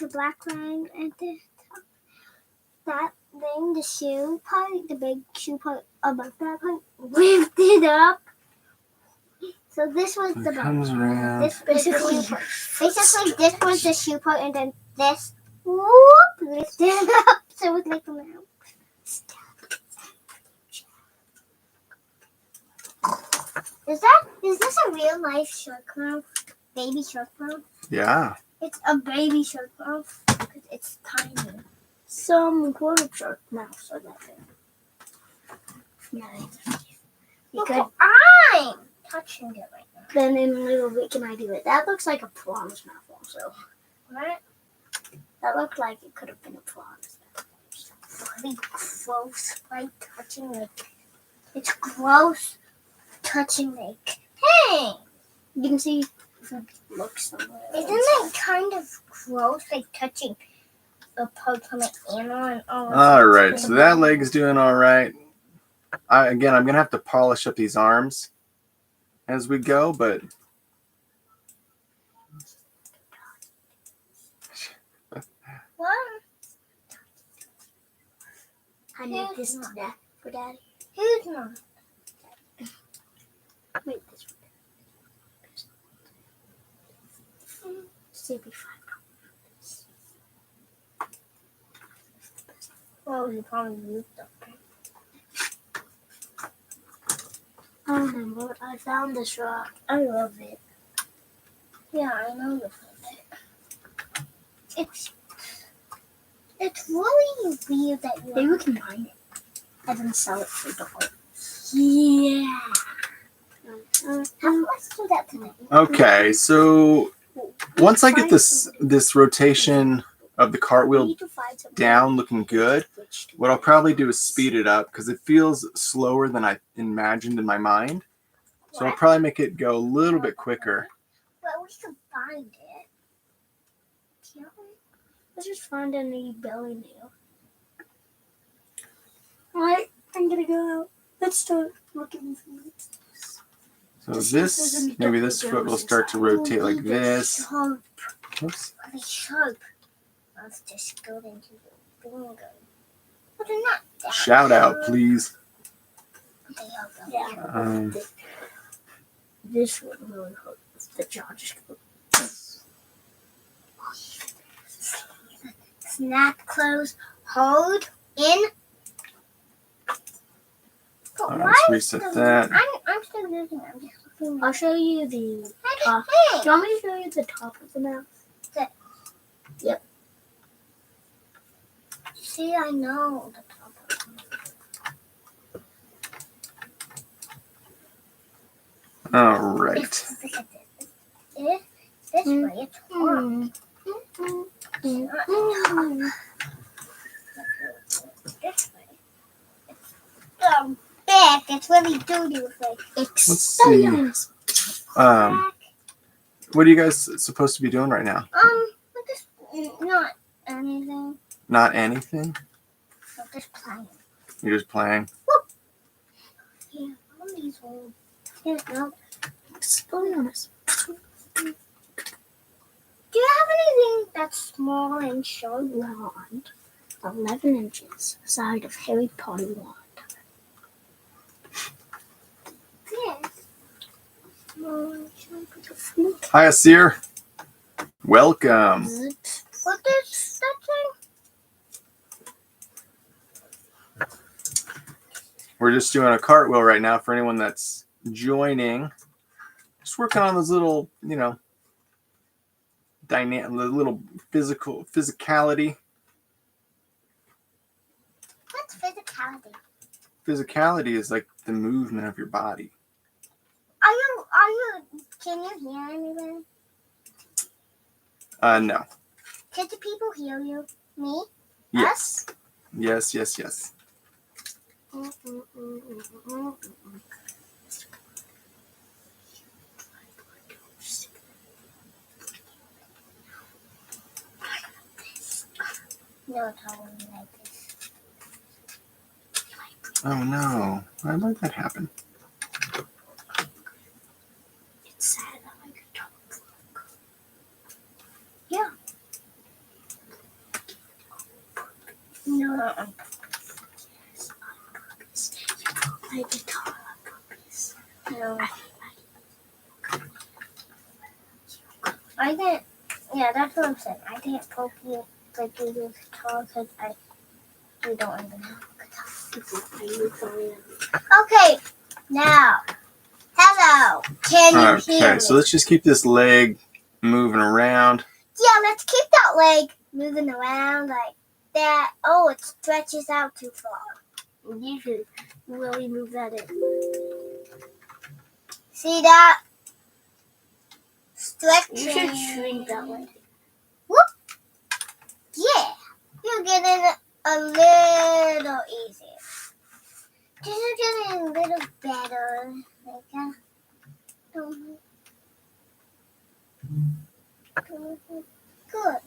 The black line at the top. That thing, the shoe part, the big shoe part above that part, lifted up. So this was the Comes around. This basically this was the shoe part, and then this lifted up. So it's like a mouse. Is this a real life shark mouth? Baby shark mouth? Yeah. It's a baby shark mouth because it's tiny. Some grown shark mouths are that big. Yeah, because I'm touching it right now. Then in a little bit, can I do it? That looks like a piranha's mouth also. What? That looked like it could have been a piranha's mouth. It's really gross, like touching like. It's gross. Touching like, hey, you can see if it looks somewhere. Isn't it kind of gross, like touching a part from an animal and all? All right, so that leg's doing all right. Again, I'm gonna have to polish up these arms as we go, but what? I need this to death for Daddy. Who's not? Wait, this one. See if we find out. Well, you probably used them. I remember. I found this rock. I love it. Yeah, I know you found it. It's really weird that you. Maybe we can mine it and then sell it for dollars. Yeah. Let's do that today. okay. So once I get this rotation of the cartwheel down looking good, what I'll probably do is speed it up because it feels slower than I imagined in my mind. So I'll probably make it go a little bit quicker. But we can find it. Can't we? Let's just find a new belly nail. Alright, I'm gonna go out. Let's start looking for it. So maybe this foot will start to rotate like this. Sharp. Oops. Really sharp. Let's just go into the bingo. But they're not that Shout out, please. Yeah. This one really hurts. The jaw just goes. Snap, close, hold, in. All right, let's reset that. I'm still using it. I'm just looking. I'll show you the top. Do you want me to show you the top of the mouth? Yep. See, I know the top of the mouth. All right. This way, it's hard. This way. It's back. It's really dirty with like. Let's see. What are you guys supposed to be doing right now? Just not anything. Not anything? I'm just playing. You're just playing? Yeah, all these old. Yeah, no. Explode on us. moving that small and short wand 11 inches side of Harry Potter wand. Yes. Hi, Asir. Welcome. What is that thing? We're just doing a cartwheel right now for anyone that's joining. Just working on those little, you know, the little physicality. What's physicality? Physicality is like the movement of your body. Can you hear anything? No. Can the people hear you? Me? Yes. Us? Yes, yes, yes. No, it's all like this. Oh no. Why let that happen? It's sad that I could talk. Yeah. No. Yes, on purpose. You don't like to talk on purpose. No. I didn't. Yeah, that's what I'm saying. I didn't poke you like you do guitar because you don't even know guitar. Okay, now, hello. Can you hear Okay, me? so let's just keep this leg moving around. Yeah, let's keep that leg moving around like that. Oh, it stretches out too far. You should really move that in. See that? Stretching. You should shrink that leg. Whoop. Yeah, you're getting it a little easier. This is getting a little better. Like that. Good.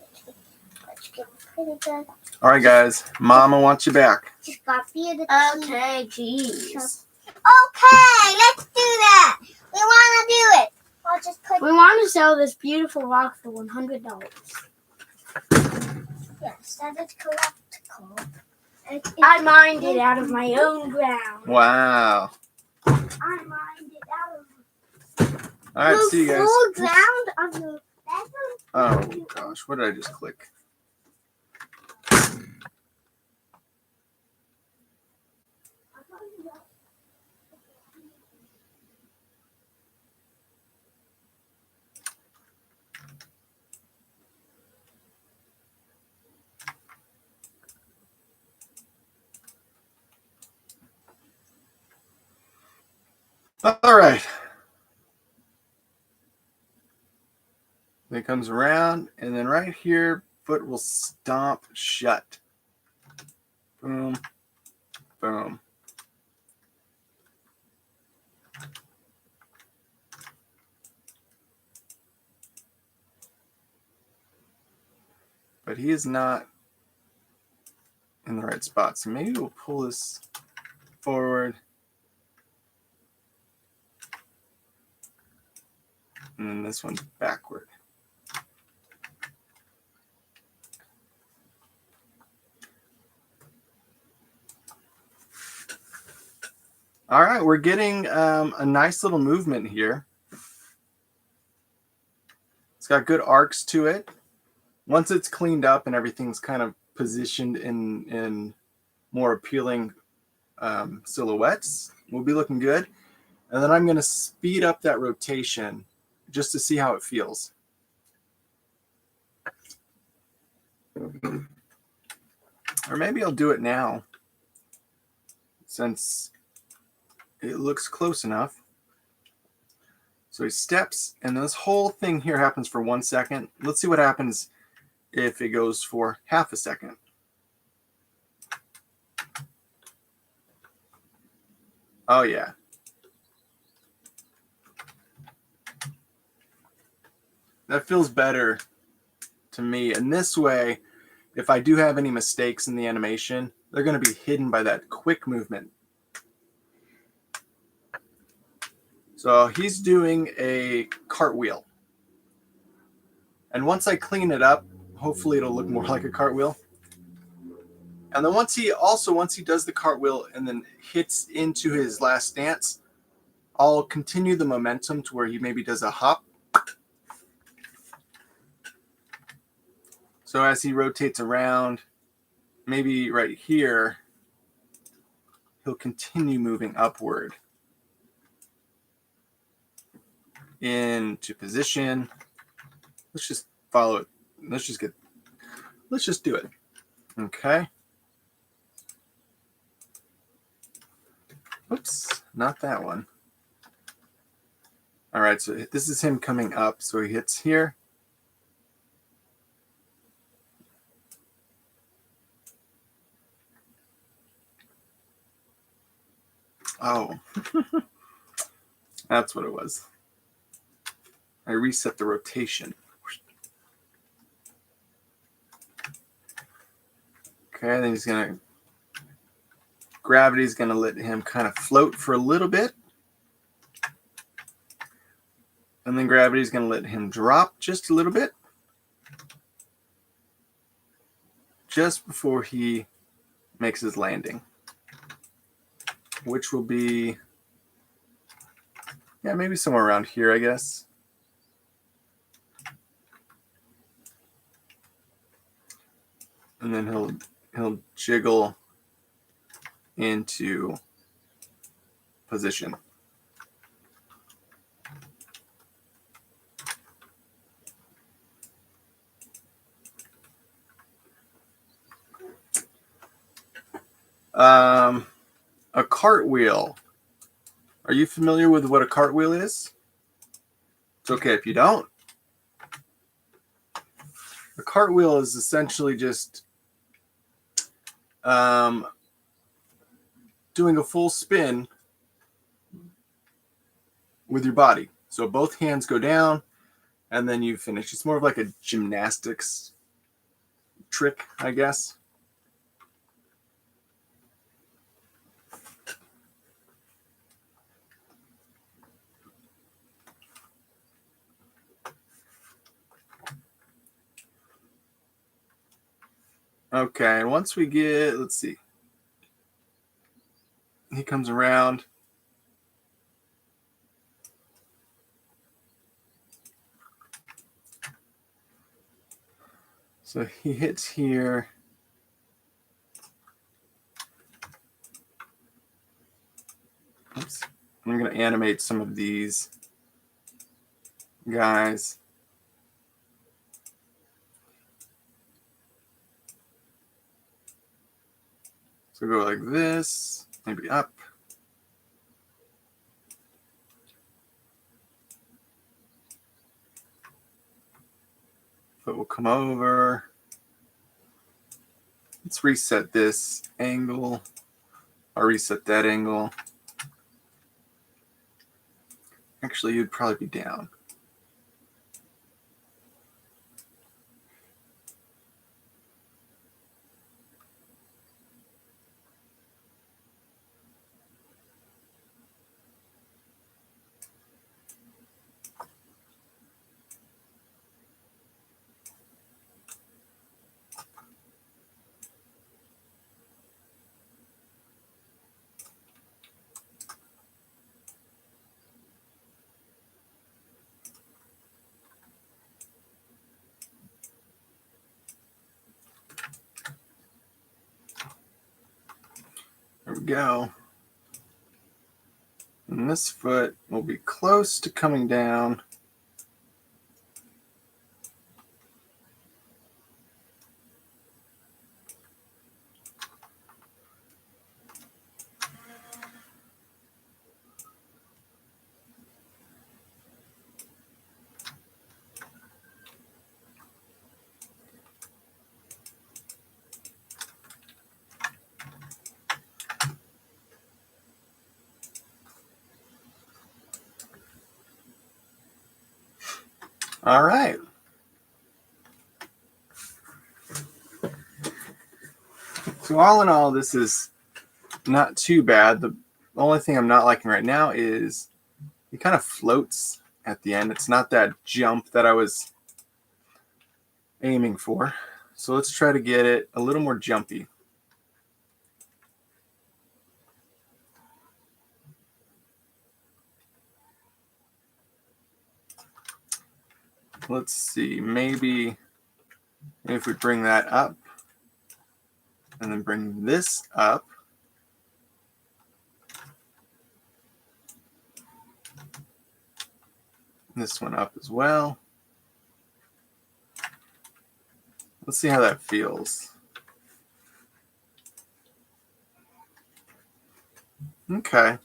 Let's get pretty good. All right, guys. Mama wants you back. Just got beautiful. Okay, jeez. Okay, let's do that. We want to do it. I'll just put. We want to sell this beautiful rock for $100. Yes, that is collectible. I mined it out of my own ground. Wow. I mined it out of All right, see you guys. Full ground of the bedroom. Oh gosh, what did I just click? All right. Then it comes around, and then right here, foot will stomp shut. Boom, boom. But he is not in the right spot. So maybe we'll pull this forward. And then this one's backward. All right, we're getting a nice little movement here. It's got good arcs to it. Once it's cleaned up and everything's kind of positioned in more appealing silhouettes, we'll be looking good. And then I'm going to speed up that rotation just to see how it feels. Or maybe I'll do it now since it looks close enough. So he steps, and this whole thing here happens for 1 second. Let's see what happens if it goes for half a second. Oh, yeah. That feels better to me. And this way, if I do have any mistakes in the animation, they're going to be hidden by that quick movement. So he's doing a cartwheel. And once I clean it up, hopefully it'll look more like a cartwheel. And then once he does the cartwheel and then hits into his last stance, I'll continue the momentum to where he maybe does a hop. So as he rotates around, maybe right here, he'll continue moving upward into position. Let's just follow it. Let's just do it. Okay. Oops, not that one. All right, so this is him coming up. So he hits here. Oh, that's what it was. I reset the rotation. Okay, then gravity's gonna let him kind of float for a little bit. And then gravity's gonna let him drop just a little bit. Just before he makes his landing. Which will be, yeah, maybe somewhere around here, I guess. And then he'll jiggle into position. A cartwheel. Are you familiar with what a cartwheel is? It's okay if you don't. A cartwheel is essentially just doing a full spin with your body. So both hands go down and then you finish. It's more of like a gymnastics trick, I guess. Okay, and once we get, let's see, he comes around. So he hits here. Oops. I'm going to animate some of these guys. So go like this, maybe up. Foot will come over. Let's reset this angle. I'll reset that angle. Actually, you'd probably be down. There we go. And this foot will be close to coming down. All right. So all in all, this is not too bad. The only thing I'm not liking right now is he kind of floats at the end. It's not that jump that I was aiming for. So let's try to get it a little more jumpy. Let's see, maybe if we bring that up and then bring this up. This one up as well. Let's see how that feels. Okay.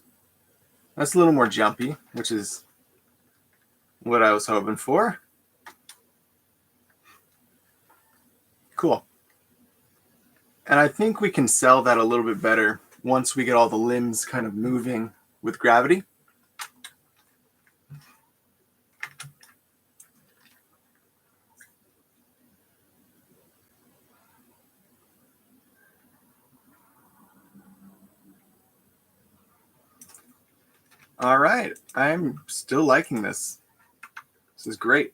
That's a little more jumpy, which is what I was hoping for. Cool. And I think we can sell that a little bit better once we get all the limbs kind of moving with gravity. All right, I'm still liking this. This is great.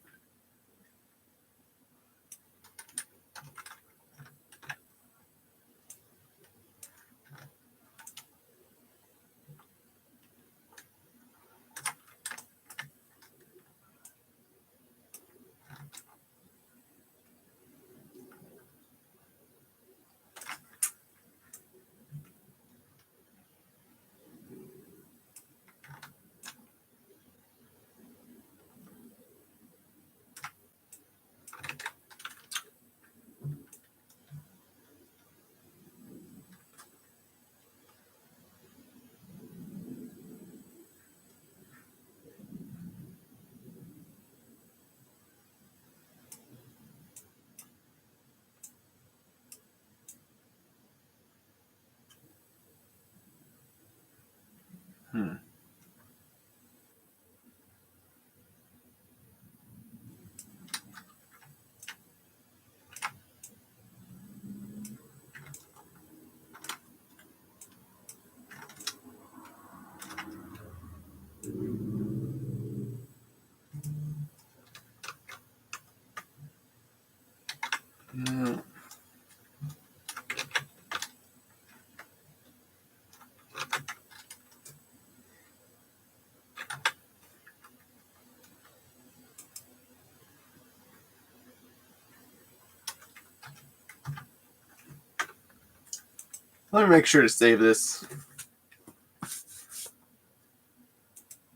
Let me make sure to save this.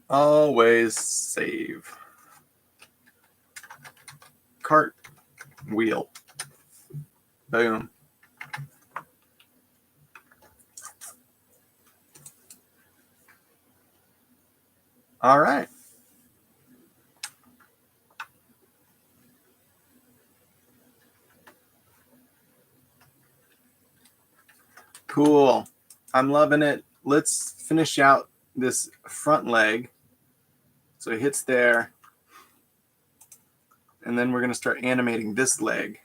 Always save. Cart wheel. Boom. All right. Cool. I'm loving it. Let's finish out this front leg. So it hits there. And then we're going to start animating this leg.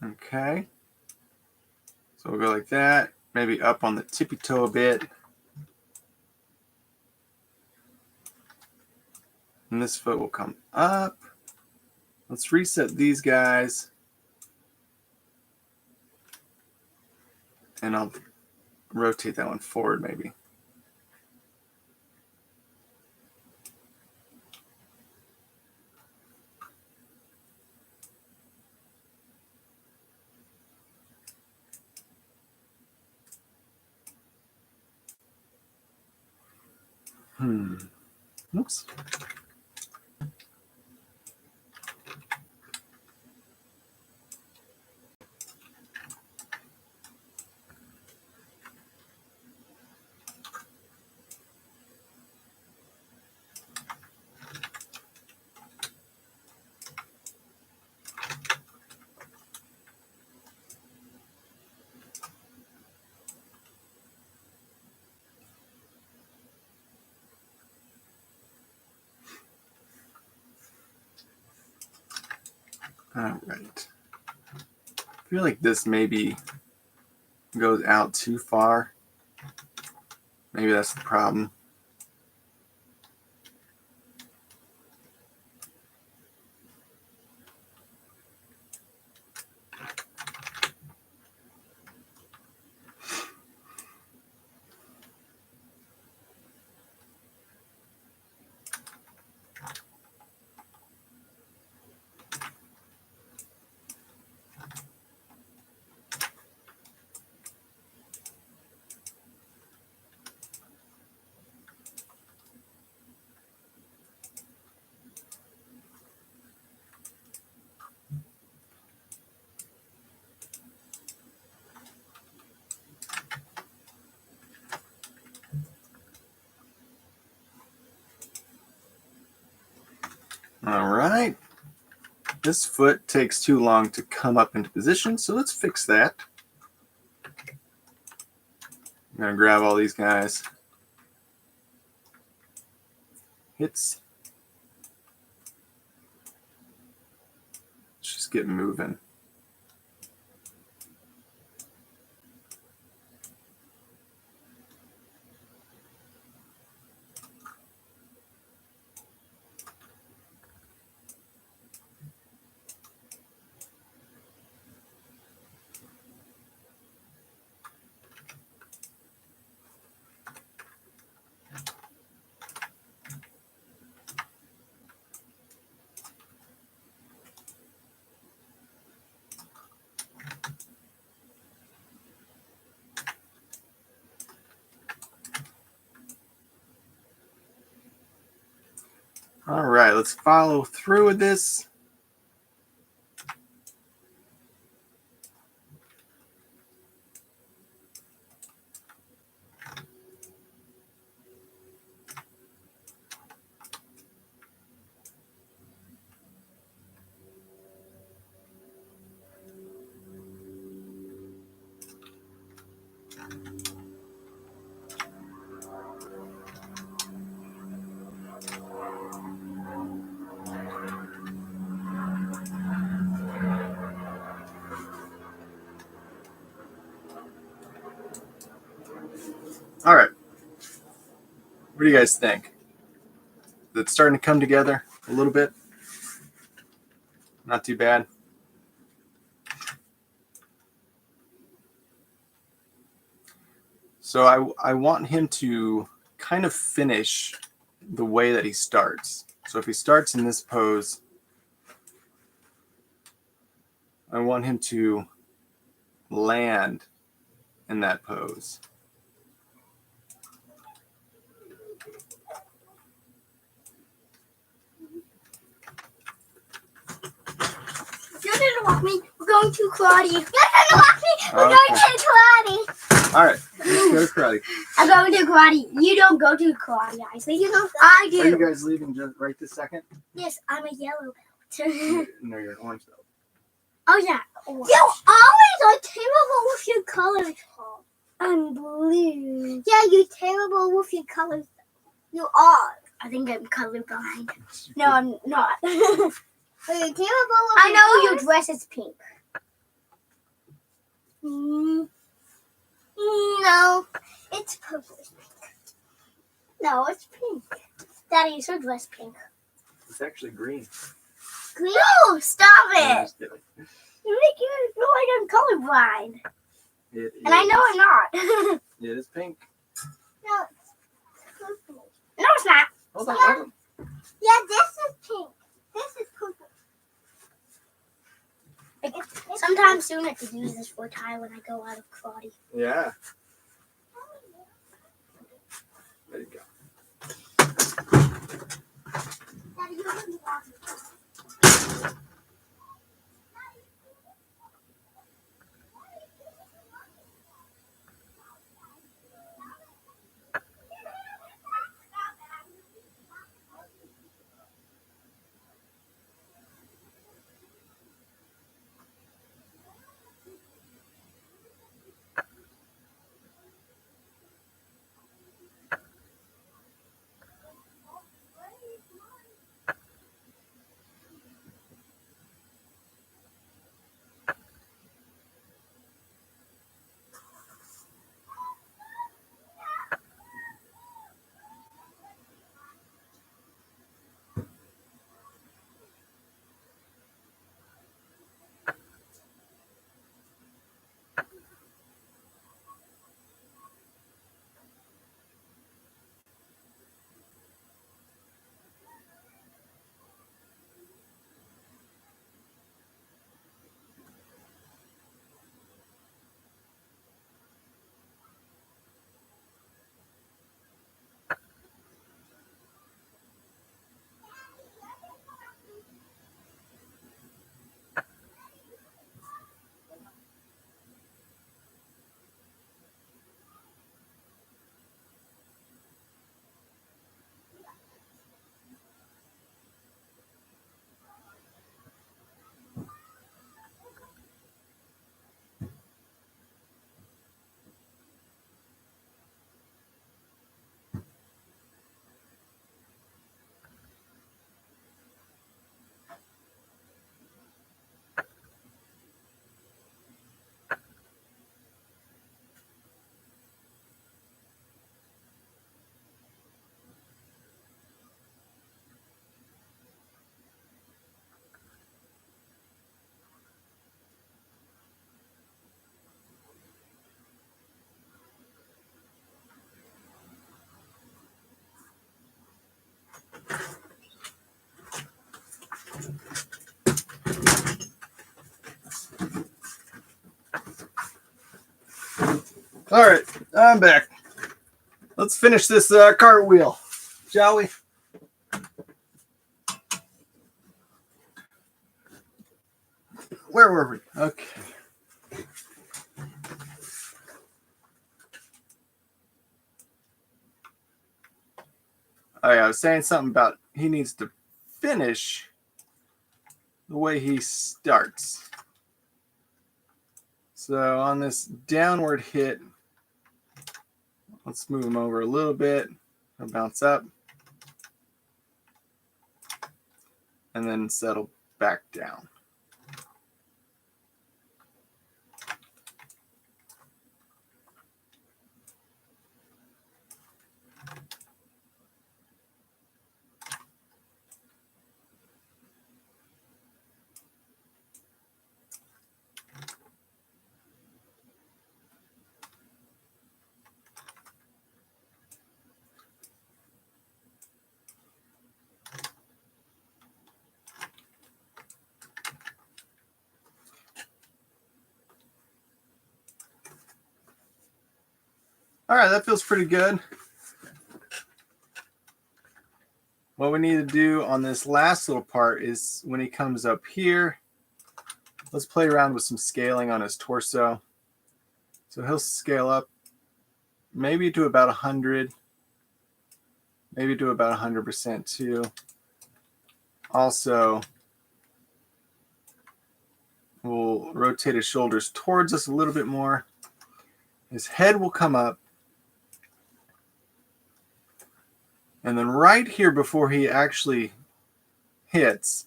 Okay. So we'll go like that. Maybe up on the tippy toe a bit. And this foot will come up. Let's reset these guys. And I'll rotate that one forward maybe. Oops. All right. I feel like this maybe goes out too far. Maybe that's the problem. All right. This foot takes too long to come up into position, so let's fix that. I'm going to grab all these guys. Let's just get moving. All right, let's follow through with this. All right. What do you guys think? Is it starting to come together a little bit? Not too bad. So I want him to kind of finish the way that he starts. So if he starts in this pose, I want him to land in that pose. You're gonna walk me. We're going to karate. You're gonna walk me. We're going to karate. All right, let's go to karate. I'm going to karate. You don't go to karate. I say you go. I do. Are you guys leaving just right this second? Yes, I'm a yellow belt. No, you're an orange belt. Oh yeah. You always are terrible with your colors, Paul. I'm blue. Yeah, you're terrible with your colors. You are. I think I'm colorblind. No, I'm not. You're terrible with I know your dress is pink. No, it's purple. No, it's pink. Daddy, is your dress pink? It's actually green. Green? No, stop No, I'm it. just kidding. You make it feel like I'm colorblind. It And I know I'm not. It is pink. No, it's purple. No, it's not. Hold on, Yeah. hold on. Yeah, this is pink. This is purple. Sometimes soon I have to use this for a tie when I go out of karate. Yeah. There you go. Daddy, you're gonna walk me. All right, I'm back. Let's finish this cartwheel, shall we? Where were we? Okay. Oh, yeah, I was saying something about he needs to finish the way he starts. So on this downward hit, let's move him over a little bit. He'll bounce up and then settle back down. All right, that feels pretty good. What we need to do on this last little part is when he comes up here, let's play around with some scaling on his torso. So he'll scale up maybe to about 100, maybe to about 100% too. Also, we'll rotate his shoulders towards us a little bit more. His head will come up. And then right here before he actually hits,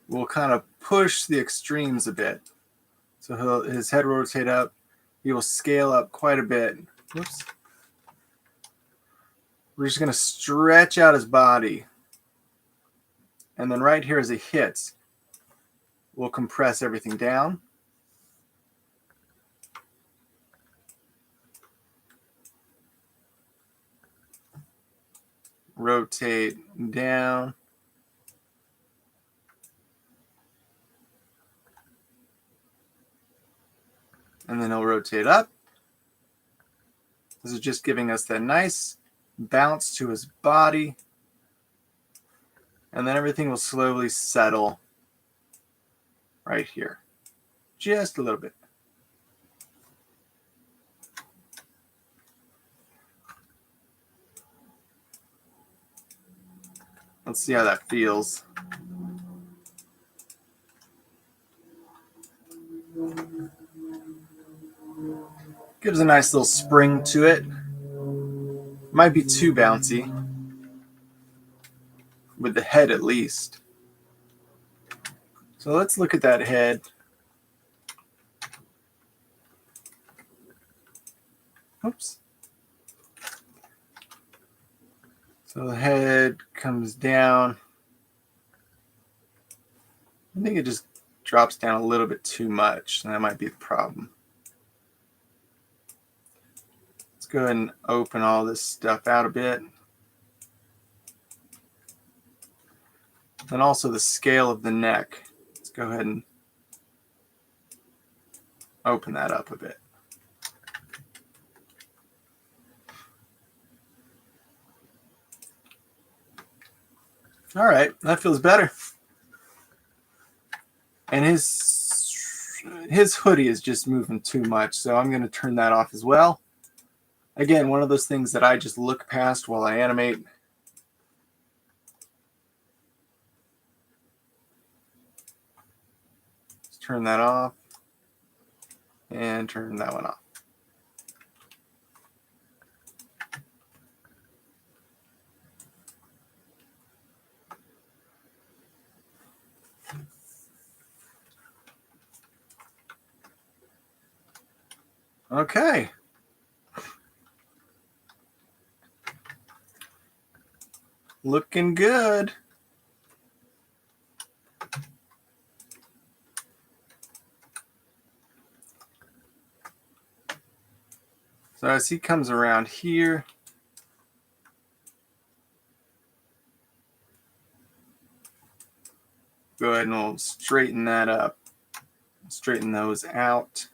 we'll kind of push the extremes a bit. So his head will rotate up. He will scale up quite a bit. Whoops. We're just going to stretch out his body. And then right here as he hits, we'll compress everything down. Rotate down. And then he'll rotate up. This is just giving us that nice bounce to his body. And then everything will slowly settle right here. Just a little bit. Let's see how that feels. Gives a nice little spring to it. Might be too bouncy. With the head at least. So let's look at that head. Oops. So the head comes down. I think it just drops down a little bit too much, and that might be the problem. Let's go ahead and open all this stuff out a bit. And also the scale of the neck. Let's go ahead and open that up a bit. All right, that feels better. And his hoodie is just moving too much, so I'm going to turn that off as well. Again, one of those things that I just look past while I animate. Let's turn that off and turn that one off. Okay. Looking good. So as he comes around here, go ahead and we'll straighten that up. Straighten those out.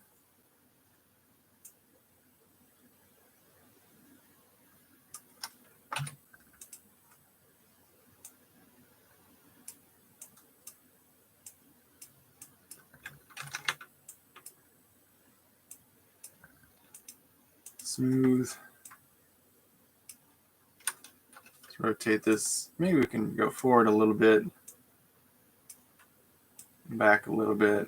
smooth. Let's rotate this. Maybe we can go forward a little bit, back a little bit.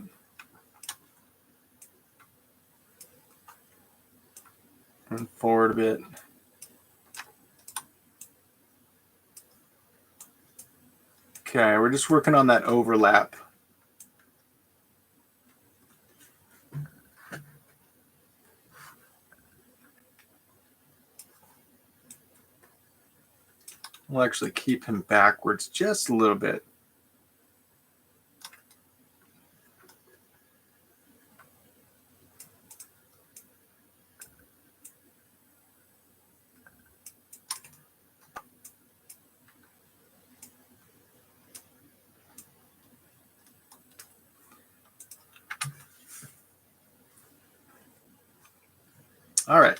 And forward a bit. Okay, we're just working on that overlap. We'll actually keep him backwards just a little bit. All right.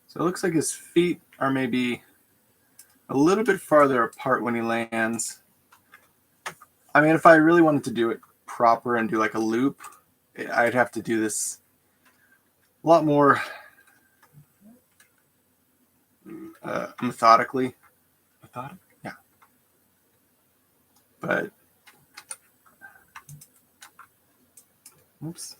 So it looks like his feet are maybe a little bit farther apart when he lands. I mean, if I really wanted to do it proper and do like a loop, I'd have to do this a lot more methodically. Yeah. But, oops.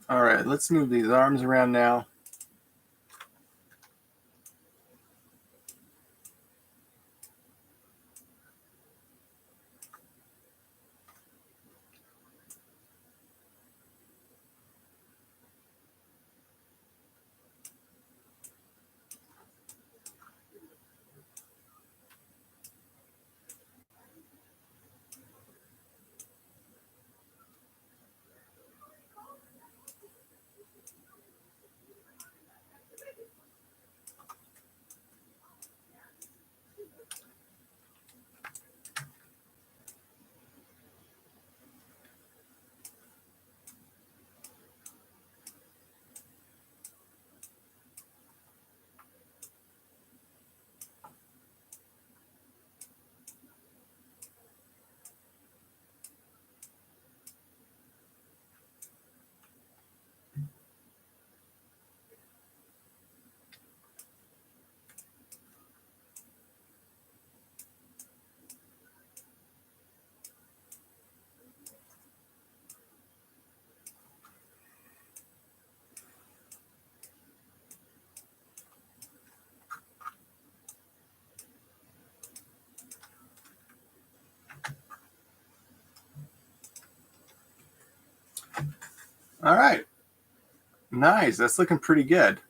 All right, let's move these arms around now. All right. Nice. That's looking pretty good.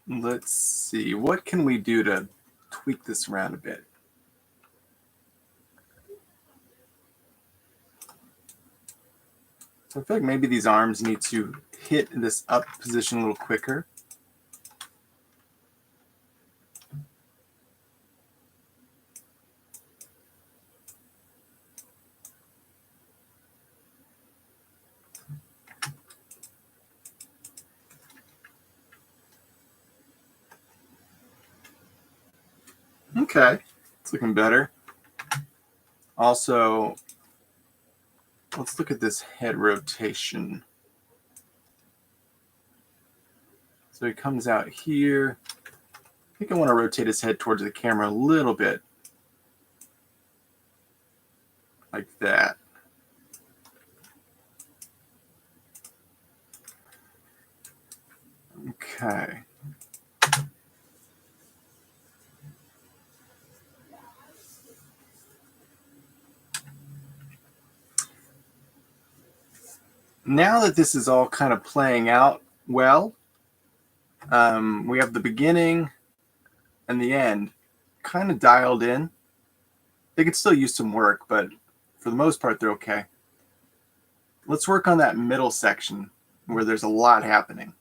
Let's see. What can we do to tweak this around a bit? So I feel like maybe these arms need to hit this up position a little quicker. Okay, it's looking better. Also, let's look at this head rotation. So he comes out here. I think I want to rotate his head towards the camera a little bit. Like that. Okay. Now that this is all kind of playing out well, we have the beginning and the end kind of dialed in. They could still use some work, but for the most part, they're okay. Let's work on that middle section where there's a lot happening.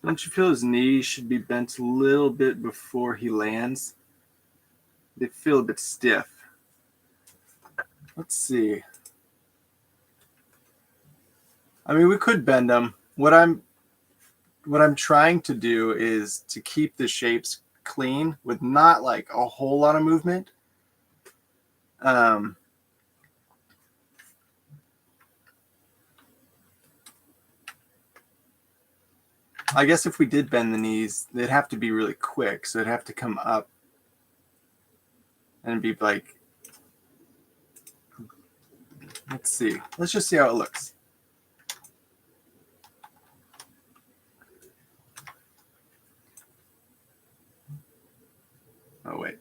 Don't you feel his knees should be bent a little bit before he lands? They feel a bit stiff. Let's see. I mean, we could bend them. What I'm trying to do is to keep the shapes clean with not like a whole lot of movement. I guess if we did bend the knees, they'd have to be really quick. So it'd have to come up and be like, let's see. Let's just see how it looks. Oh, wait.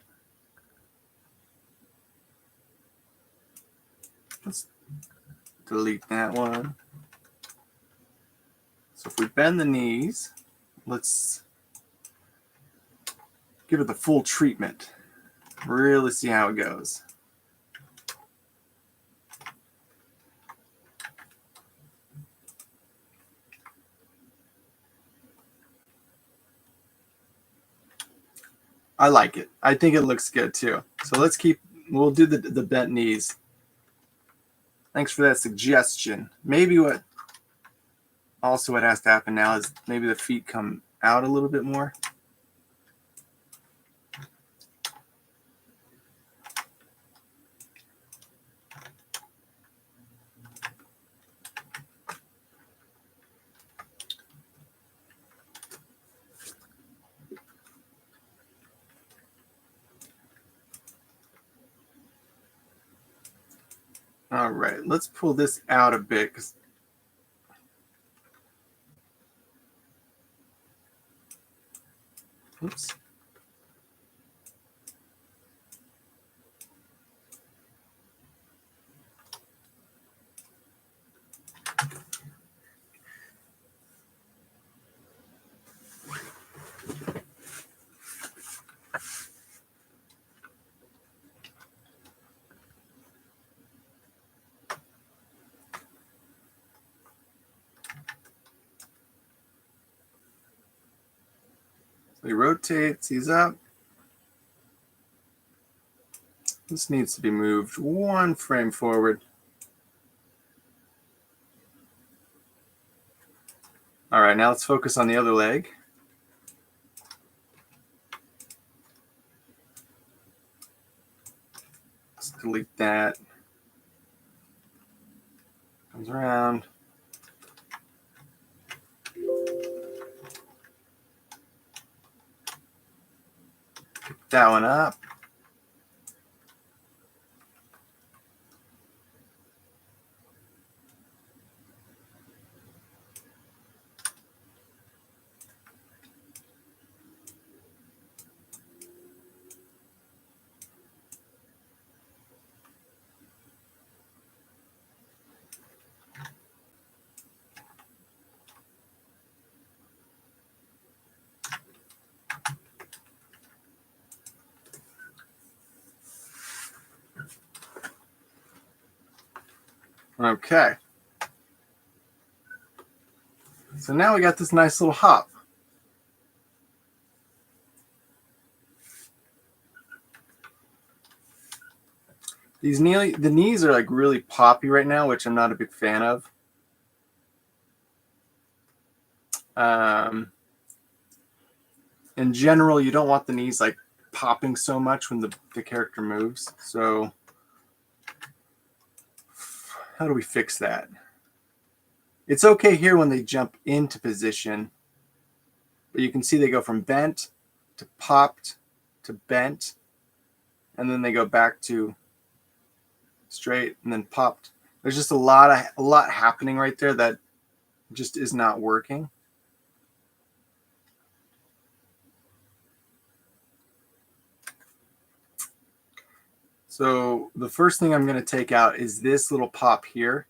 Let's delete that one. So if we bend the knees, let's give it the full treatment. Really see how it goes. I like it. I think it looks good too. So we'll do the bent knees. Thanks for that suggestion. Maybe what has to happen now is maybe the feet come out a little bit more. All right, let's pull this out a bit. Oops. So he rotates, he's up. This needs to be moved one frame forward. All right, now let's focus on the other leg. Let's delete that. Comes around. that one up. Okay. So now we got this nice little hop. The knees are like really poppy right now, which I'm not a big fan of. In general, you don't want the knees like popping so much when the character moves. So how do we fix that? It's okay here when they jump into position, but you can see they go from bent to popped to bent, and then they go back to straight and then popped. There's just a lot happening right there that just is not working. So the first thing I'm going to take out is this little pop here.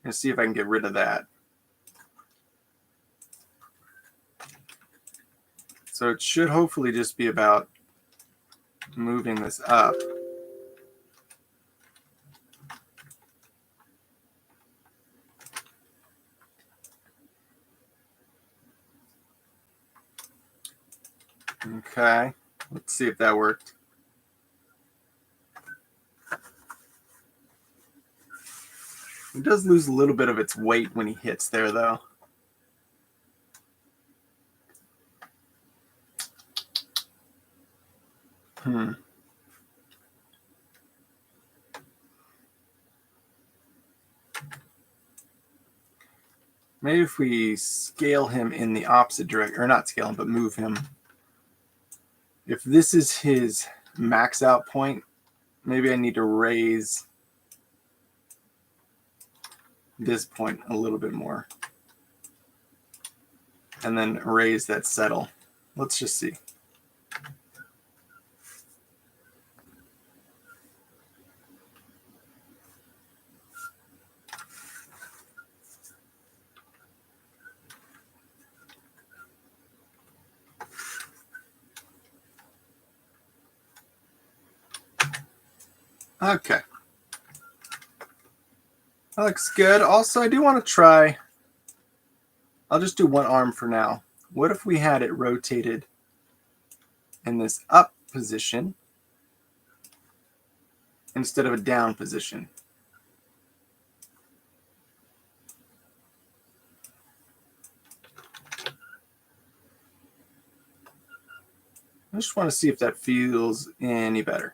And see if I can get rid of that. So it should hopefully just be about moving this up. Okay, let's see if that worked. It does lose a little bit of its weight when he hits there, though. Maybe if we scale him in the opposite direction, or not scale him, but move him. If this is his max out point, maybe I need to raise this point a little bit more. And then raise that settle. Let's just see. Okay. That looks good. Also, I do want to try, I'll just do one arm for now. What if we had it rotated in this up position instead of a down position? I just want to see if that feels any better.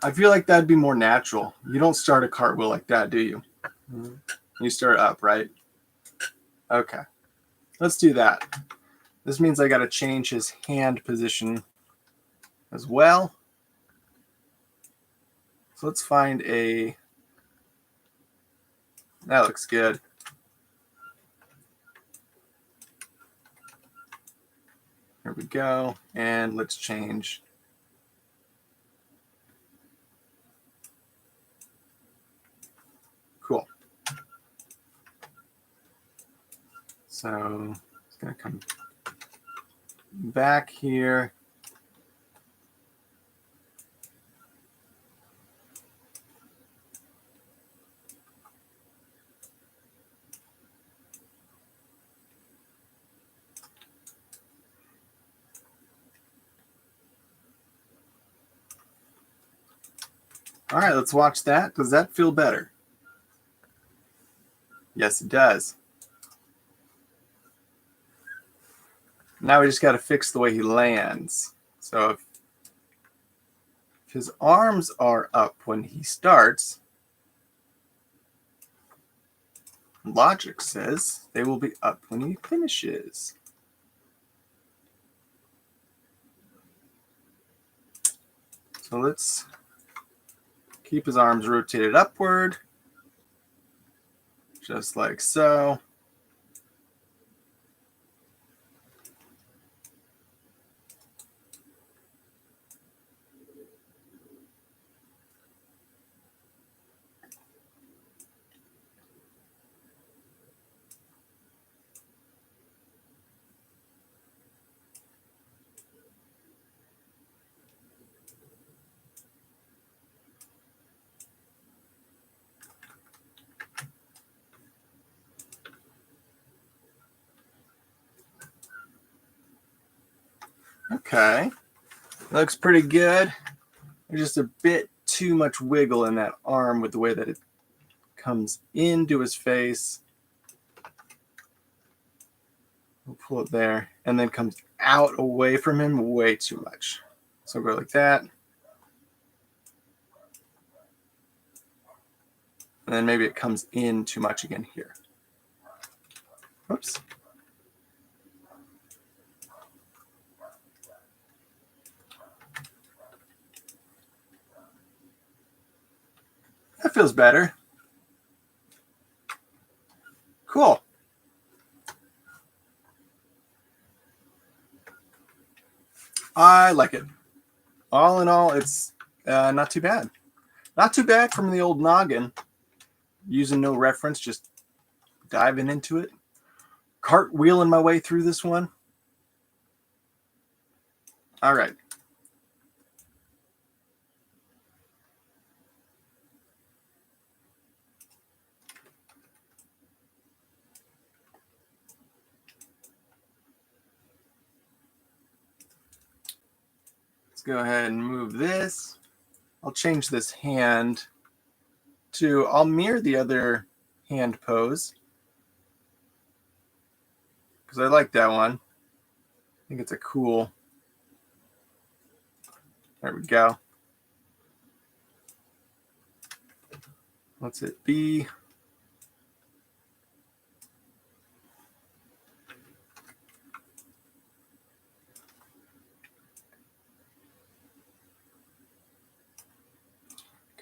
I feel like that'd be more natural. You don't start a cartwheel like that, do you? Mm-hmm. You start up, right? Okay. Let's do that. This means I got to change his hand position as well. So let's find a... That looks good. Here we go. And let's change. Cool. So it's going to come back here. All right, let's watch that. Does that feel better? Yes, it does. Now we just got to fix the way he lands. So if his arms are up when he starts, Logic says they will be up when he finishes. So let's keep his arms rotated upward, just like so. Okay, looks pretty good. There's just a bit too much wiggle in that arm with the way that it comes into his face. We'll pull it there, and then comes out away from him way too much. So go like that. And then maybe it comes in too much again here. Oops. That feels better. Cool. I like it. All in all, it's not too bad. Not too bad from the old noggin. Using no reference, just diving into it. Cartwheeling my way through this one. All right. Let's go ahead and move this. I'll change this hand to, I'll mirror the other hand pose because I like that one. I think it's a cool, there we go. Let's hit B.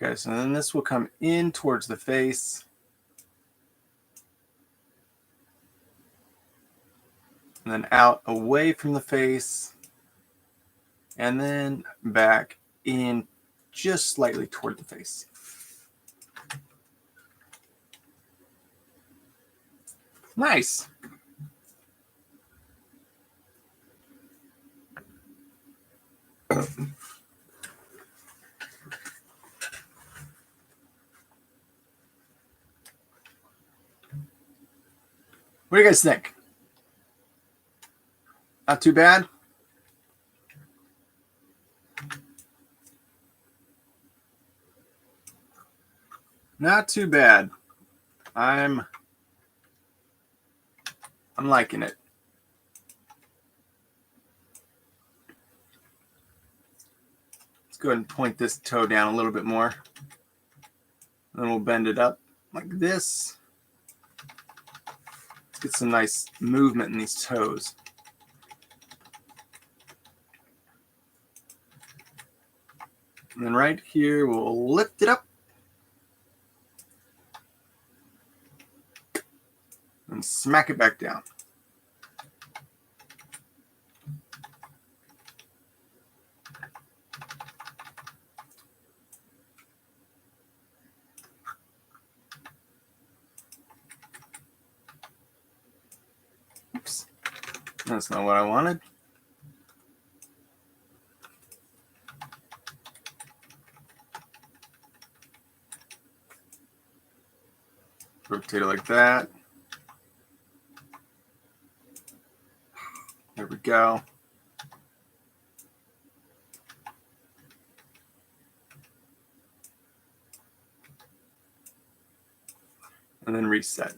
Okay, so then this will come in towards the face. And then out away from the face. And then back in just slightly toward the face. Nice. What do you guys think? Not too bad? Not too bad. I'm liking it. Let's go ahead and point this toe down a little bit more. Then we'll bend it up like this. Let's get some nice movement in these toes. And then right here, we'll lift it up. And smack it back down. Oops. That's not what I wanted. Rotate it like that. There we go. And then reset.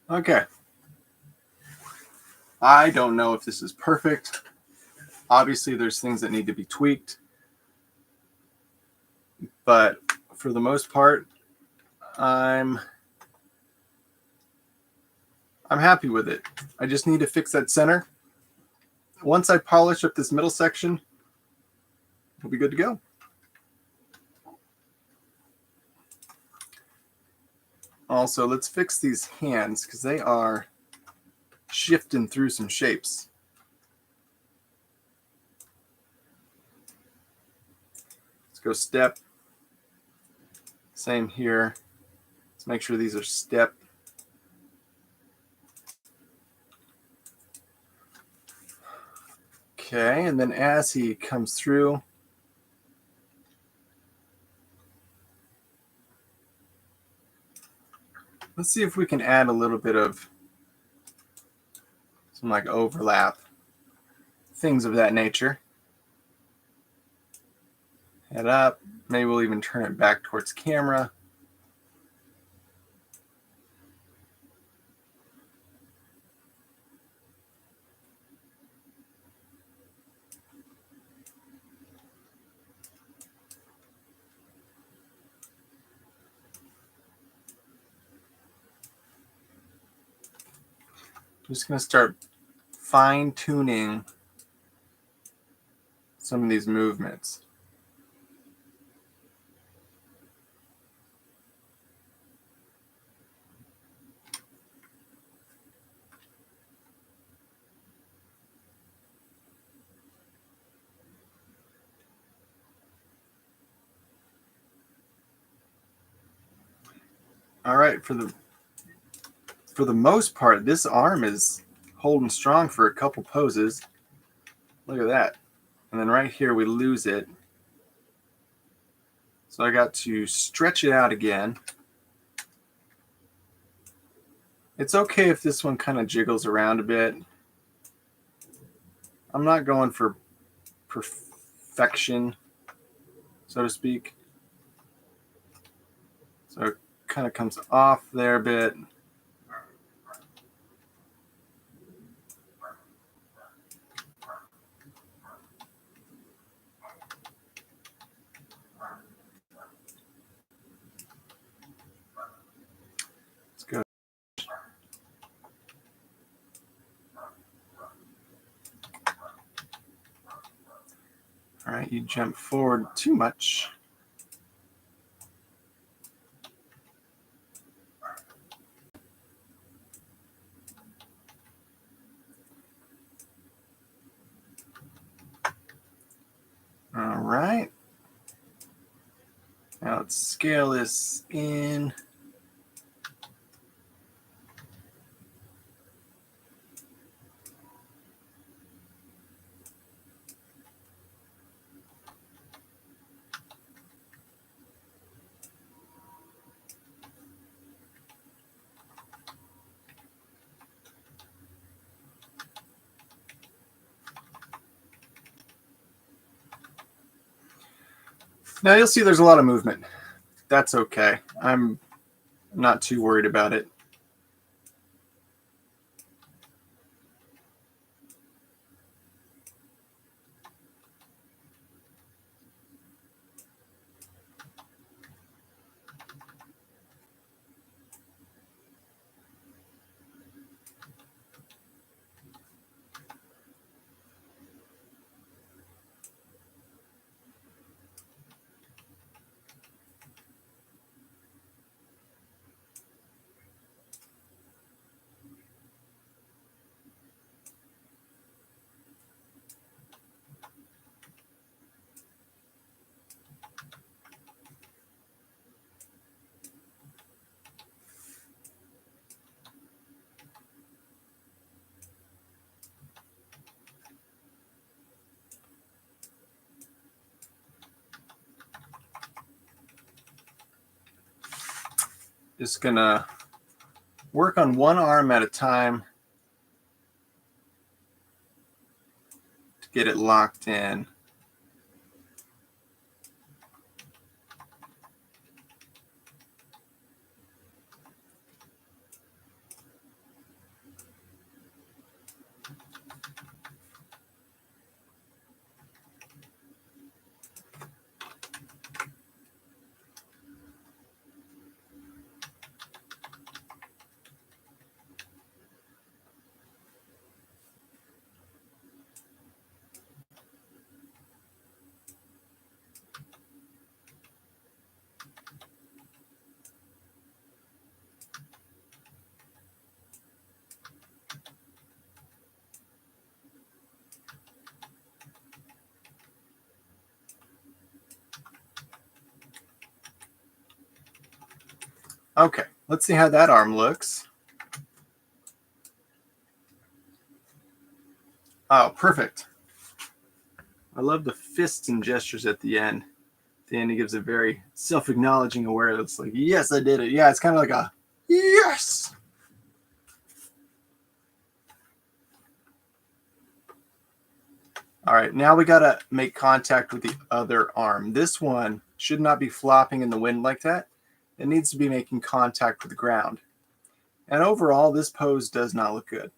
Okay. I don't know if this is perfect. Obviously, there's things that need to be tweaked, but for the most part, I'm happy with it. I just need to fix that center. Once I polish up this middle section, we'll be good to go. Also, let's fix these hands because they are shifting through some shapes. Let's go step. Same here. Let's make sure these are step. Okay, and then as he comes through, let's see if we can add a little bit of some like overlap, things of that nature. Head up. Maybe we'll even turn it back towards camera. I'm just going to start fine-tuning some of these movements. All right, for the most part, this arm is holding strong for a couple poses. Look at that. And then right here, we lose it. So I got to stretch it out again. It's okay if this one kind of jiggles around a bit. I'm not going for perfection, so to speak. So it kind of comes off there a bit. Let's go. All right, you jump forward too much. All right. Now let's scale this in. Now you'll see there's a lot of movement. That's okay. I'm not too worried about it. Just gonna work on one arm at a time to get it locked in. Okay, let's see how that arm looks. Oh, perfect. I love the fists and gestures at the end. At the end, he gives a very self-acknowledging awareness, like, yes, I did it. Yeah, it's kind of like a, yes! All right, now we gotta make contact with the other arm. This one should not be flopping in the wind like that. It needs to be making contact with the ground. And overall, this pose does not look good.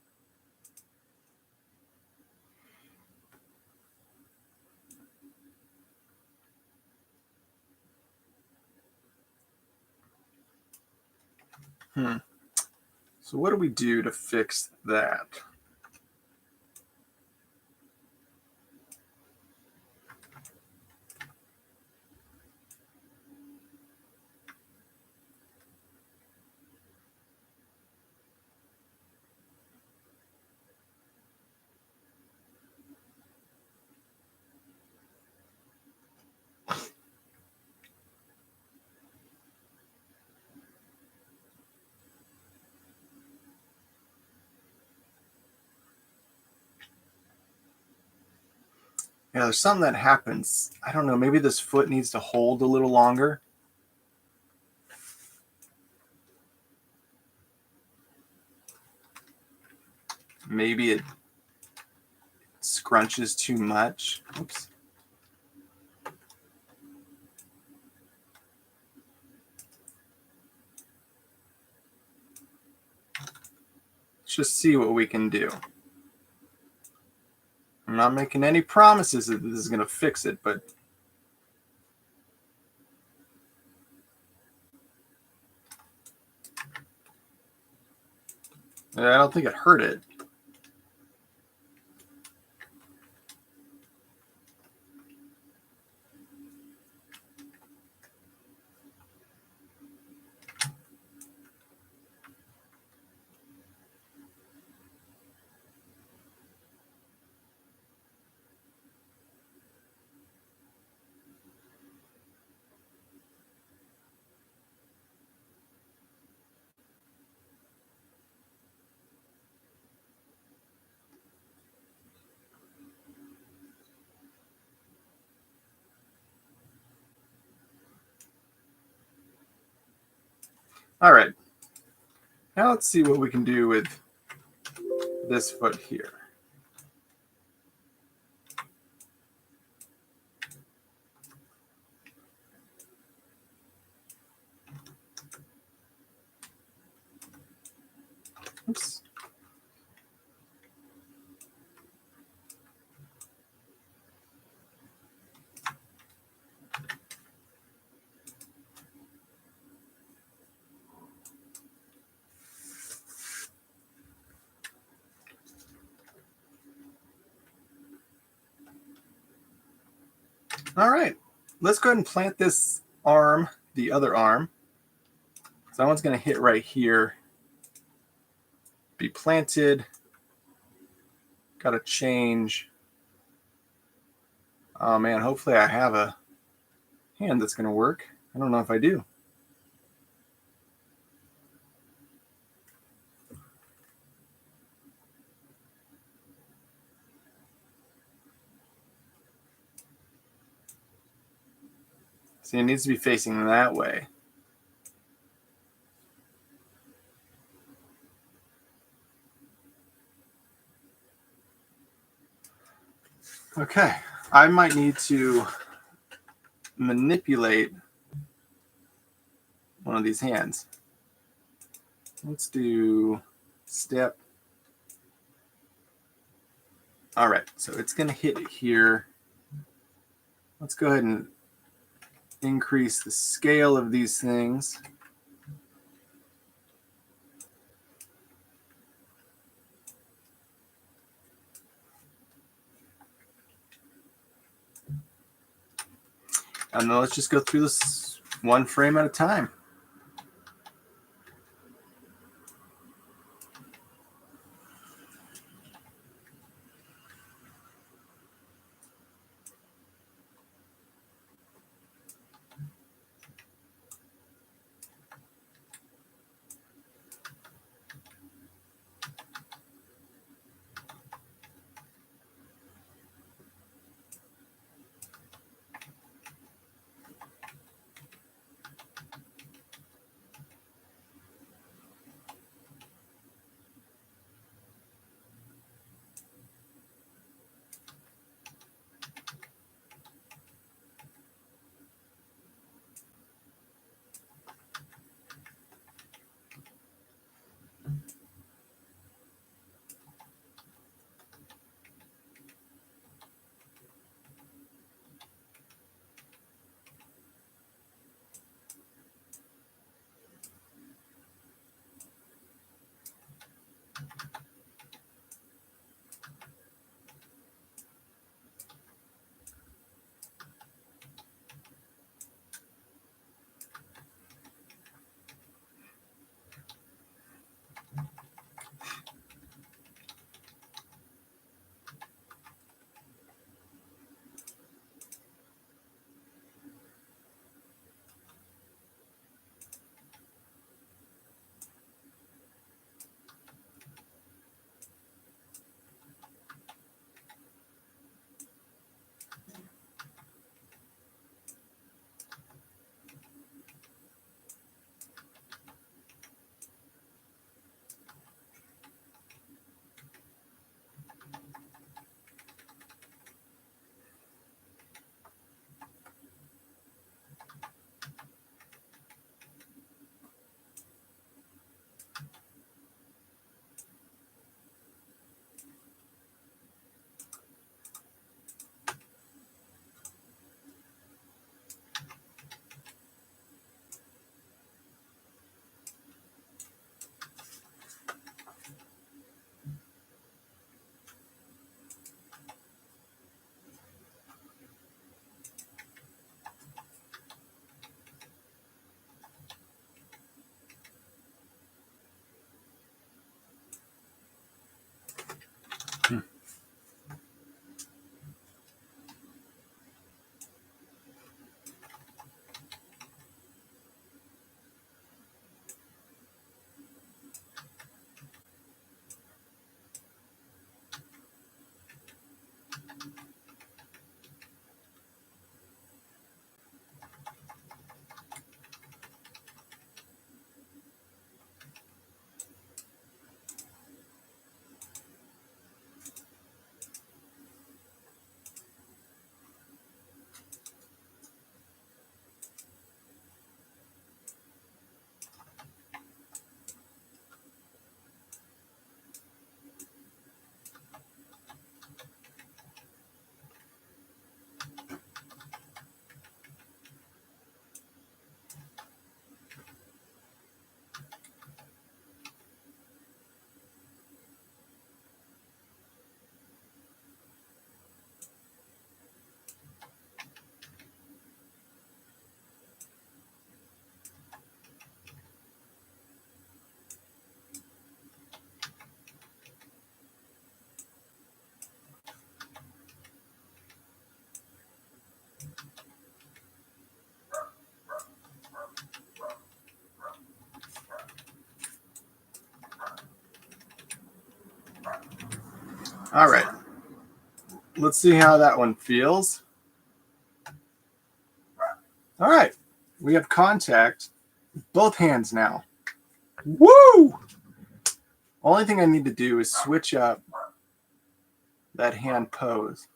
So what do we do to fix that? Yeah, there's something that happens. I don't know, maybe this foot needs to hold a little longer. Maybe it scrunches too much. Oops. Let's just see what we can do. I'm not making any promises that this is going to fix it, but I don't think it hurt it. All right. Now let's see what we can do with this foot here. Oops. All right. Let's go ahead and plant this arm, the other arm. So that one's going to hit right here. Be planted. Got to change. Oh man, hopefully I have a hand that's going to work. I don't know if I do. See, it needs to be facing that way. Okay, I might need to manipulate one of these hands. Let's do step. All right, so it's going to hit here. Let's go ahead and increase the scale of these things. And then let's just go through this one frame at a time. All right. Let's see how that one feels. All right. We have contact with both hands now. Woo! Only thing I need to do is switch up that hand pose.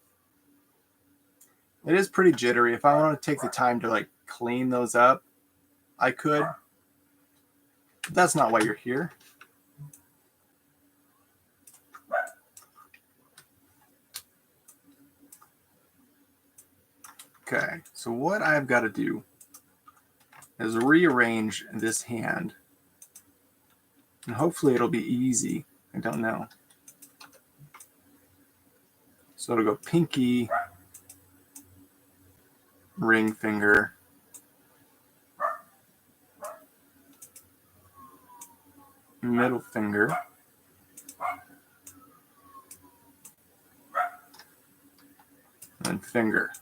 It is pretty jittery. If I want to take the time to like clean those up, I could. But that's not why you're here. Okay, so what I've got to do is rearrange this hand. And hopefully it'll be easy. I don't know. So it'll go pinky, ring finger, middle finger, and finger.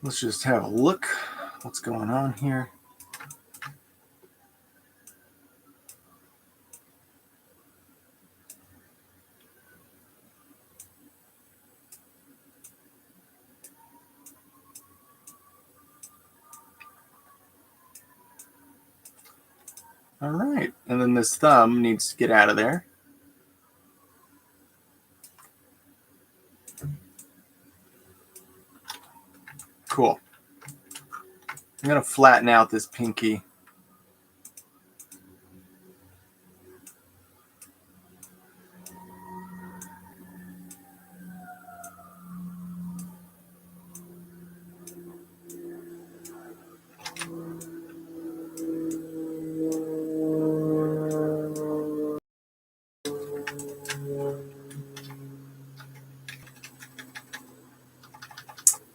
Let's just have a look what's going on here. All right, and then this thumb needs to get out of there. Cool. I'm going to flatten out this pinky.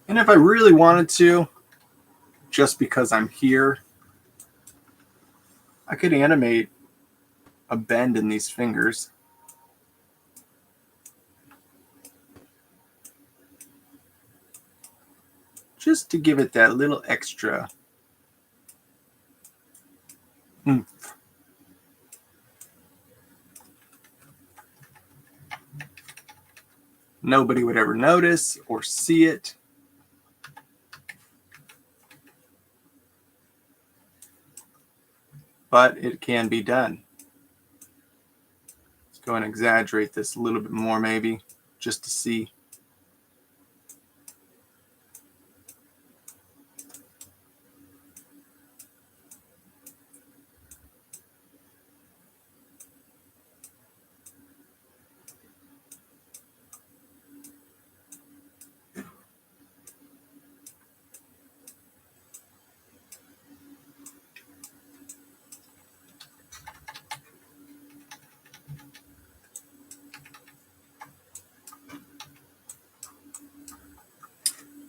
And if I really wanted to, just because I'm here, I could animate a bend in these fingers. Just to give it that little extra oomph. Nobody would ever notice or see it. But it can be done. Let's go and exaggerate this a little bit more maybe, just to see.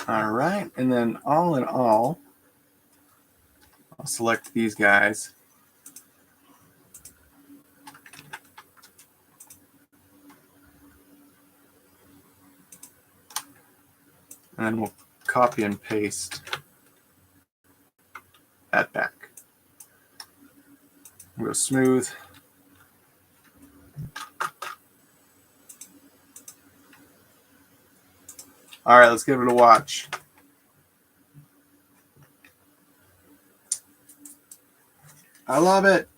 All right, and then all in all, I'll select these guys. And then we'll copy and paste that back. We'll go smooth. All right, let's give it a watch. I love it.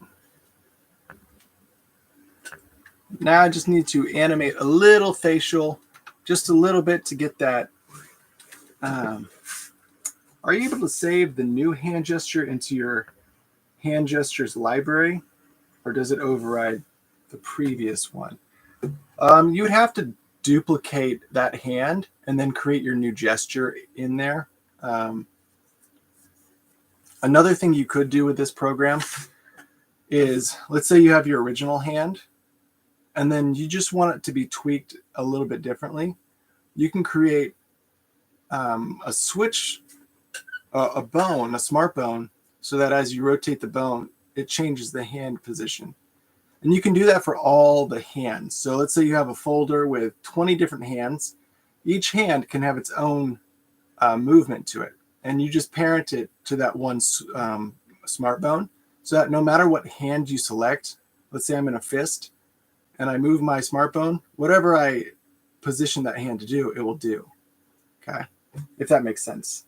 Now I just need to animate a little facial, just a little bit to get that. Are you able to save the new hand gesture into your hand gestures library, or does it override the previous one? You would have to duplicate that hand and then create your new gesture in there. Another thing you could do with this program is, let's say you have your original hand and then you just want it to be tweaked a little bit differently. You can create a switch, a bone, a smart bone, so that as you rotate the bone, it changes the hand position. And you can do that for all the hands. So let's say you have a folder with 20 different hands. Each hand can have its own movement to it. And you just parent it to that one smart bone, so that no matter what hand you select, let's say I'm in a fist, and I move my smartphone, whatever I position that hand to do, it will do. Okay, if that makes sense.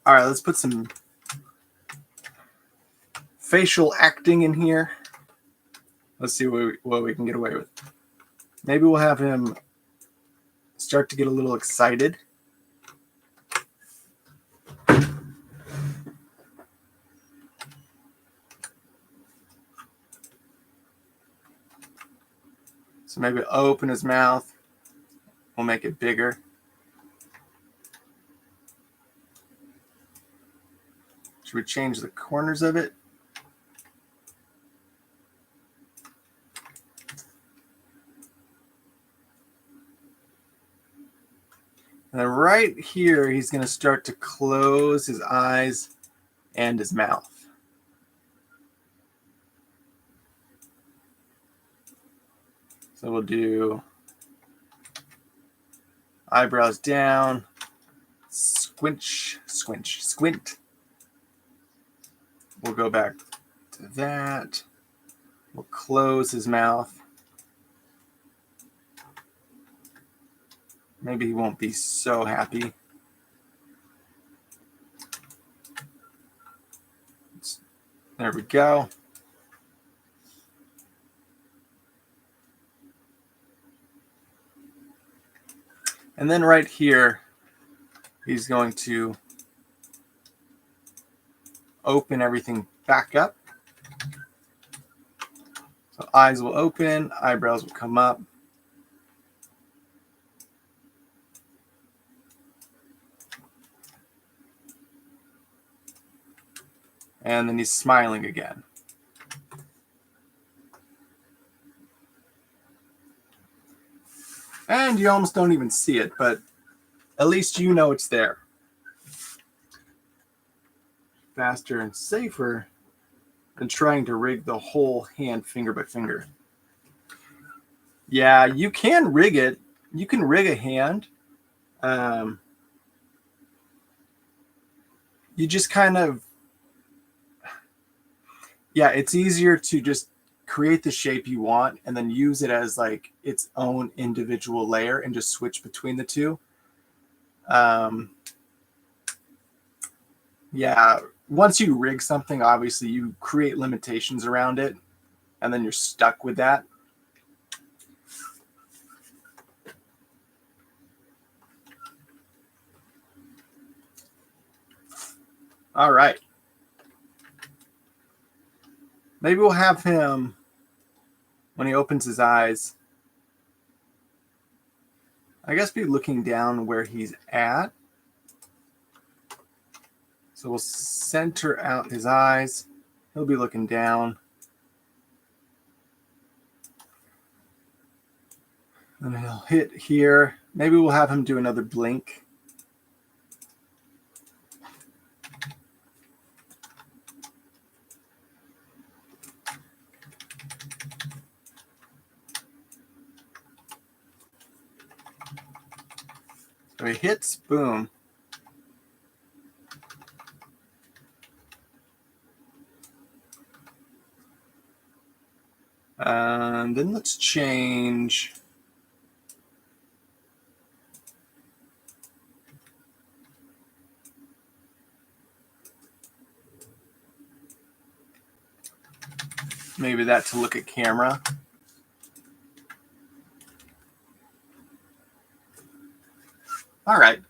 All right, let's put some facial acting in here. Let's see what we can get away with. Maybe we'll have him start to get a little excited. So maybe open his mouth. We'll make it bigger. Should we change the corners of it? And then right here, he's going to start to close his eyes and his mouth. So we'll do eyebrows down, squinch, squinch, squint. We'll go back to that. We'll close his mouth. Maybe he won't be so happy. There we go. And then right here, he's going to open everything back up. So eyes will open, eyebrows will come up. And then he's smiling again. And you almost don't even see it, but at least you know it's there. Faster and safer than trying to rig the whole hand finger by finger. Yeah, you can rig it. You can rig a hand. You just kind of, yeah, it's easier to just create the shape you want and then use it as like its own individual layer and just switch between the two. Yeah, once you rig something, obviously you create limitations around it and then you're stuck with that. All right. Maybe we'll have him, when he opens his eyes, I guess be looking down where he's at. So we'll center out his eyes. He'll be looking down. And he'll hit here. Maybe we'll have him do another blink. So he hits, boom. And then let's change. Maybe that to look at camera. All right.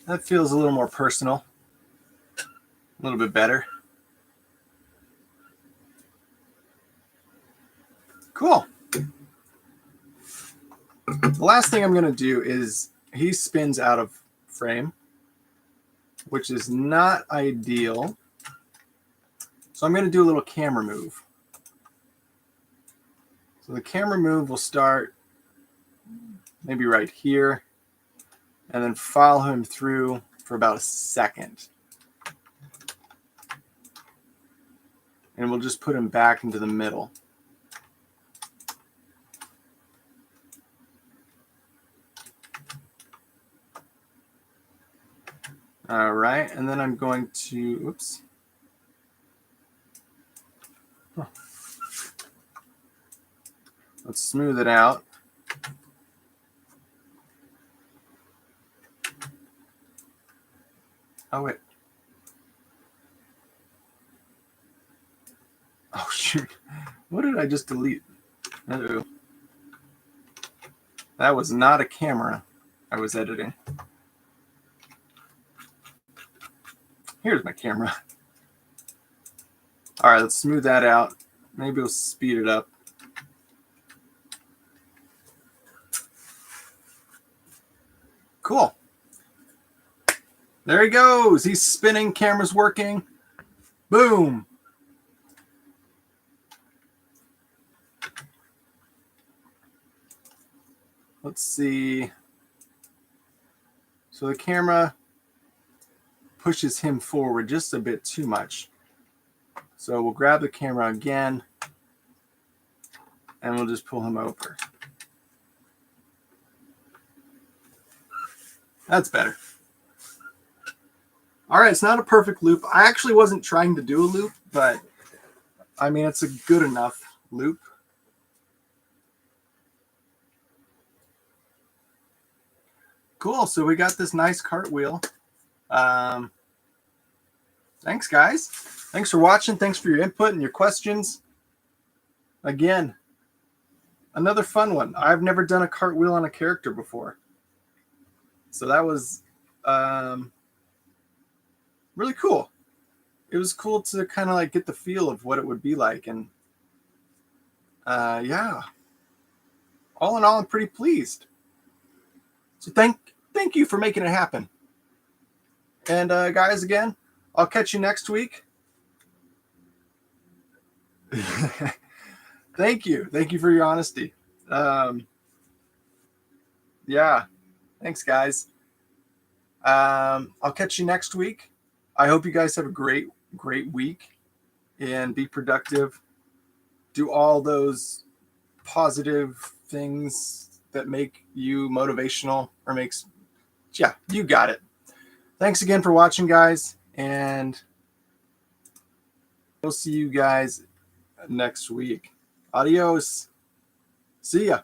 That feels a little more personal. A little bit better. Cool. The last thing I'm going to do is he spins out of frame, which is not ideal. So I'm going to do a little camera move. So the camera move will start maybe right here and then follow him through for about a second. And we'll just put him back into the middle. All right, and then I'm going to, oops. Huh. Let's smooth it out. Oh, wait. Oh, shoot. What did I just delete? Uh-oh. That was not a camera I was editing. Here's my camera. All right, let's smooth that out. Maybe we'll speed it up. Cool. There he goes. He's spinning. Camera's working. Boom. Let's see. So the camera pushes him forward just a bit too much. So we'll grab the camera again and we'll just pull him over. That's better. All right, it's not a perfect loop. I actually wasn't trying to do a loop, but I mean, it's a good enough loop. Cool, so we got this nice cartwheel. Thanks, guys. Thanks for watching. Thanks for your input and your questions. Again, another fun one. I've never done a cartwheel on a character before. So that was really cool. It was cool to kind of like get the feel of what it would be like. And yeah, all in all, I'm pretty pleased. So thank you for making it happen. And guys, again, I'll catch you next week. Thank you. Thank you for your honesty. Yeah. Thanks, guys. I'll catch you next week. I hope you guys have a great week and be productive. Do all those positive things that make you motivational or makes, yeah, you got it. Thanks again for watching, guys. And we'll see you guys next week. Adios. See ya.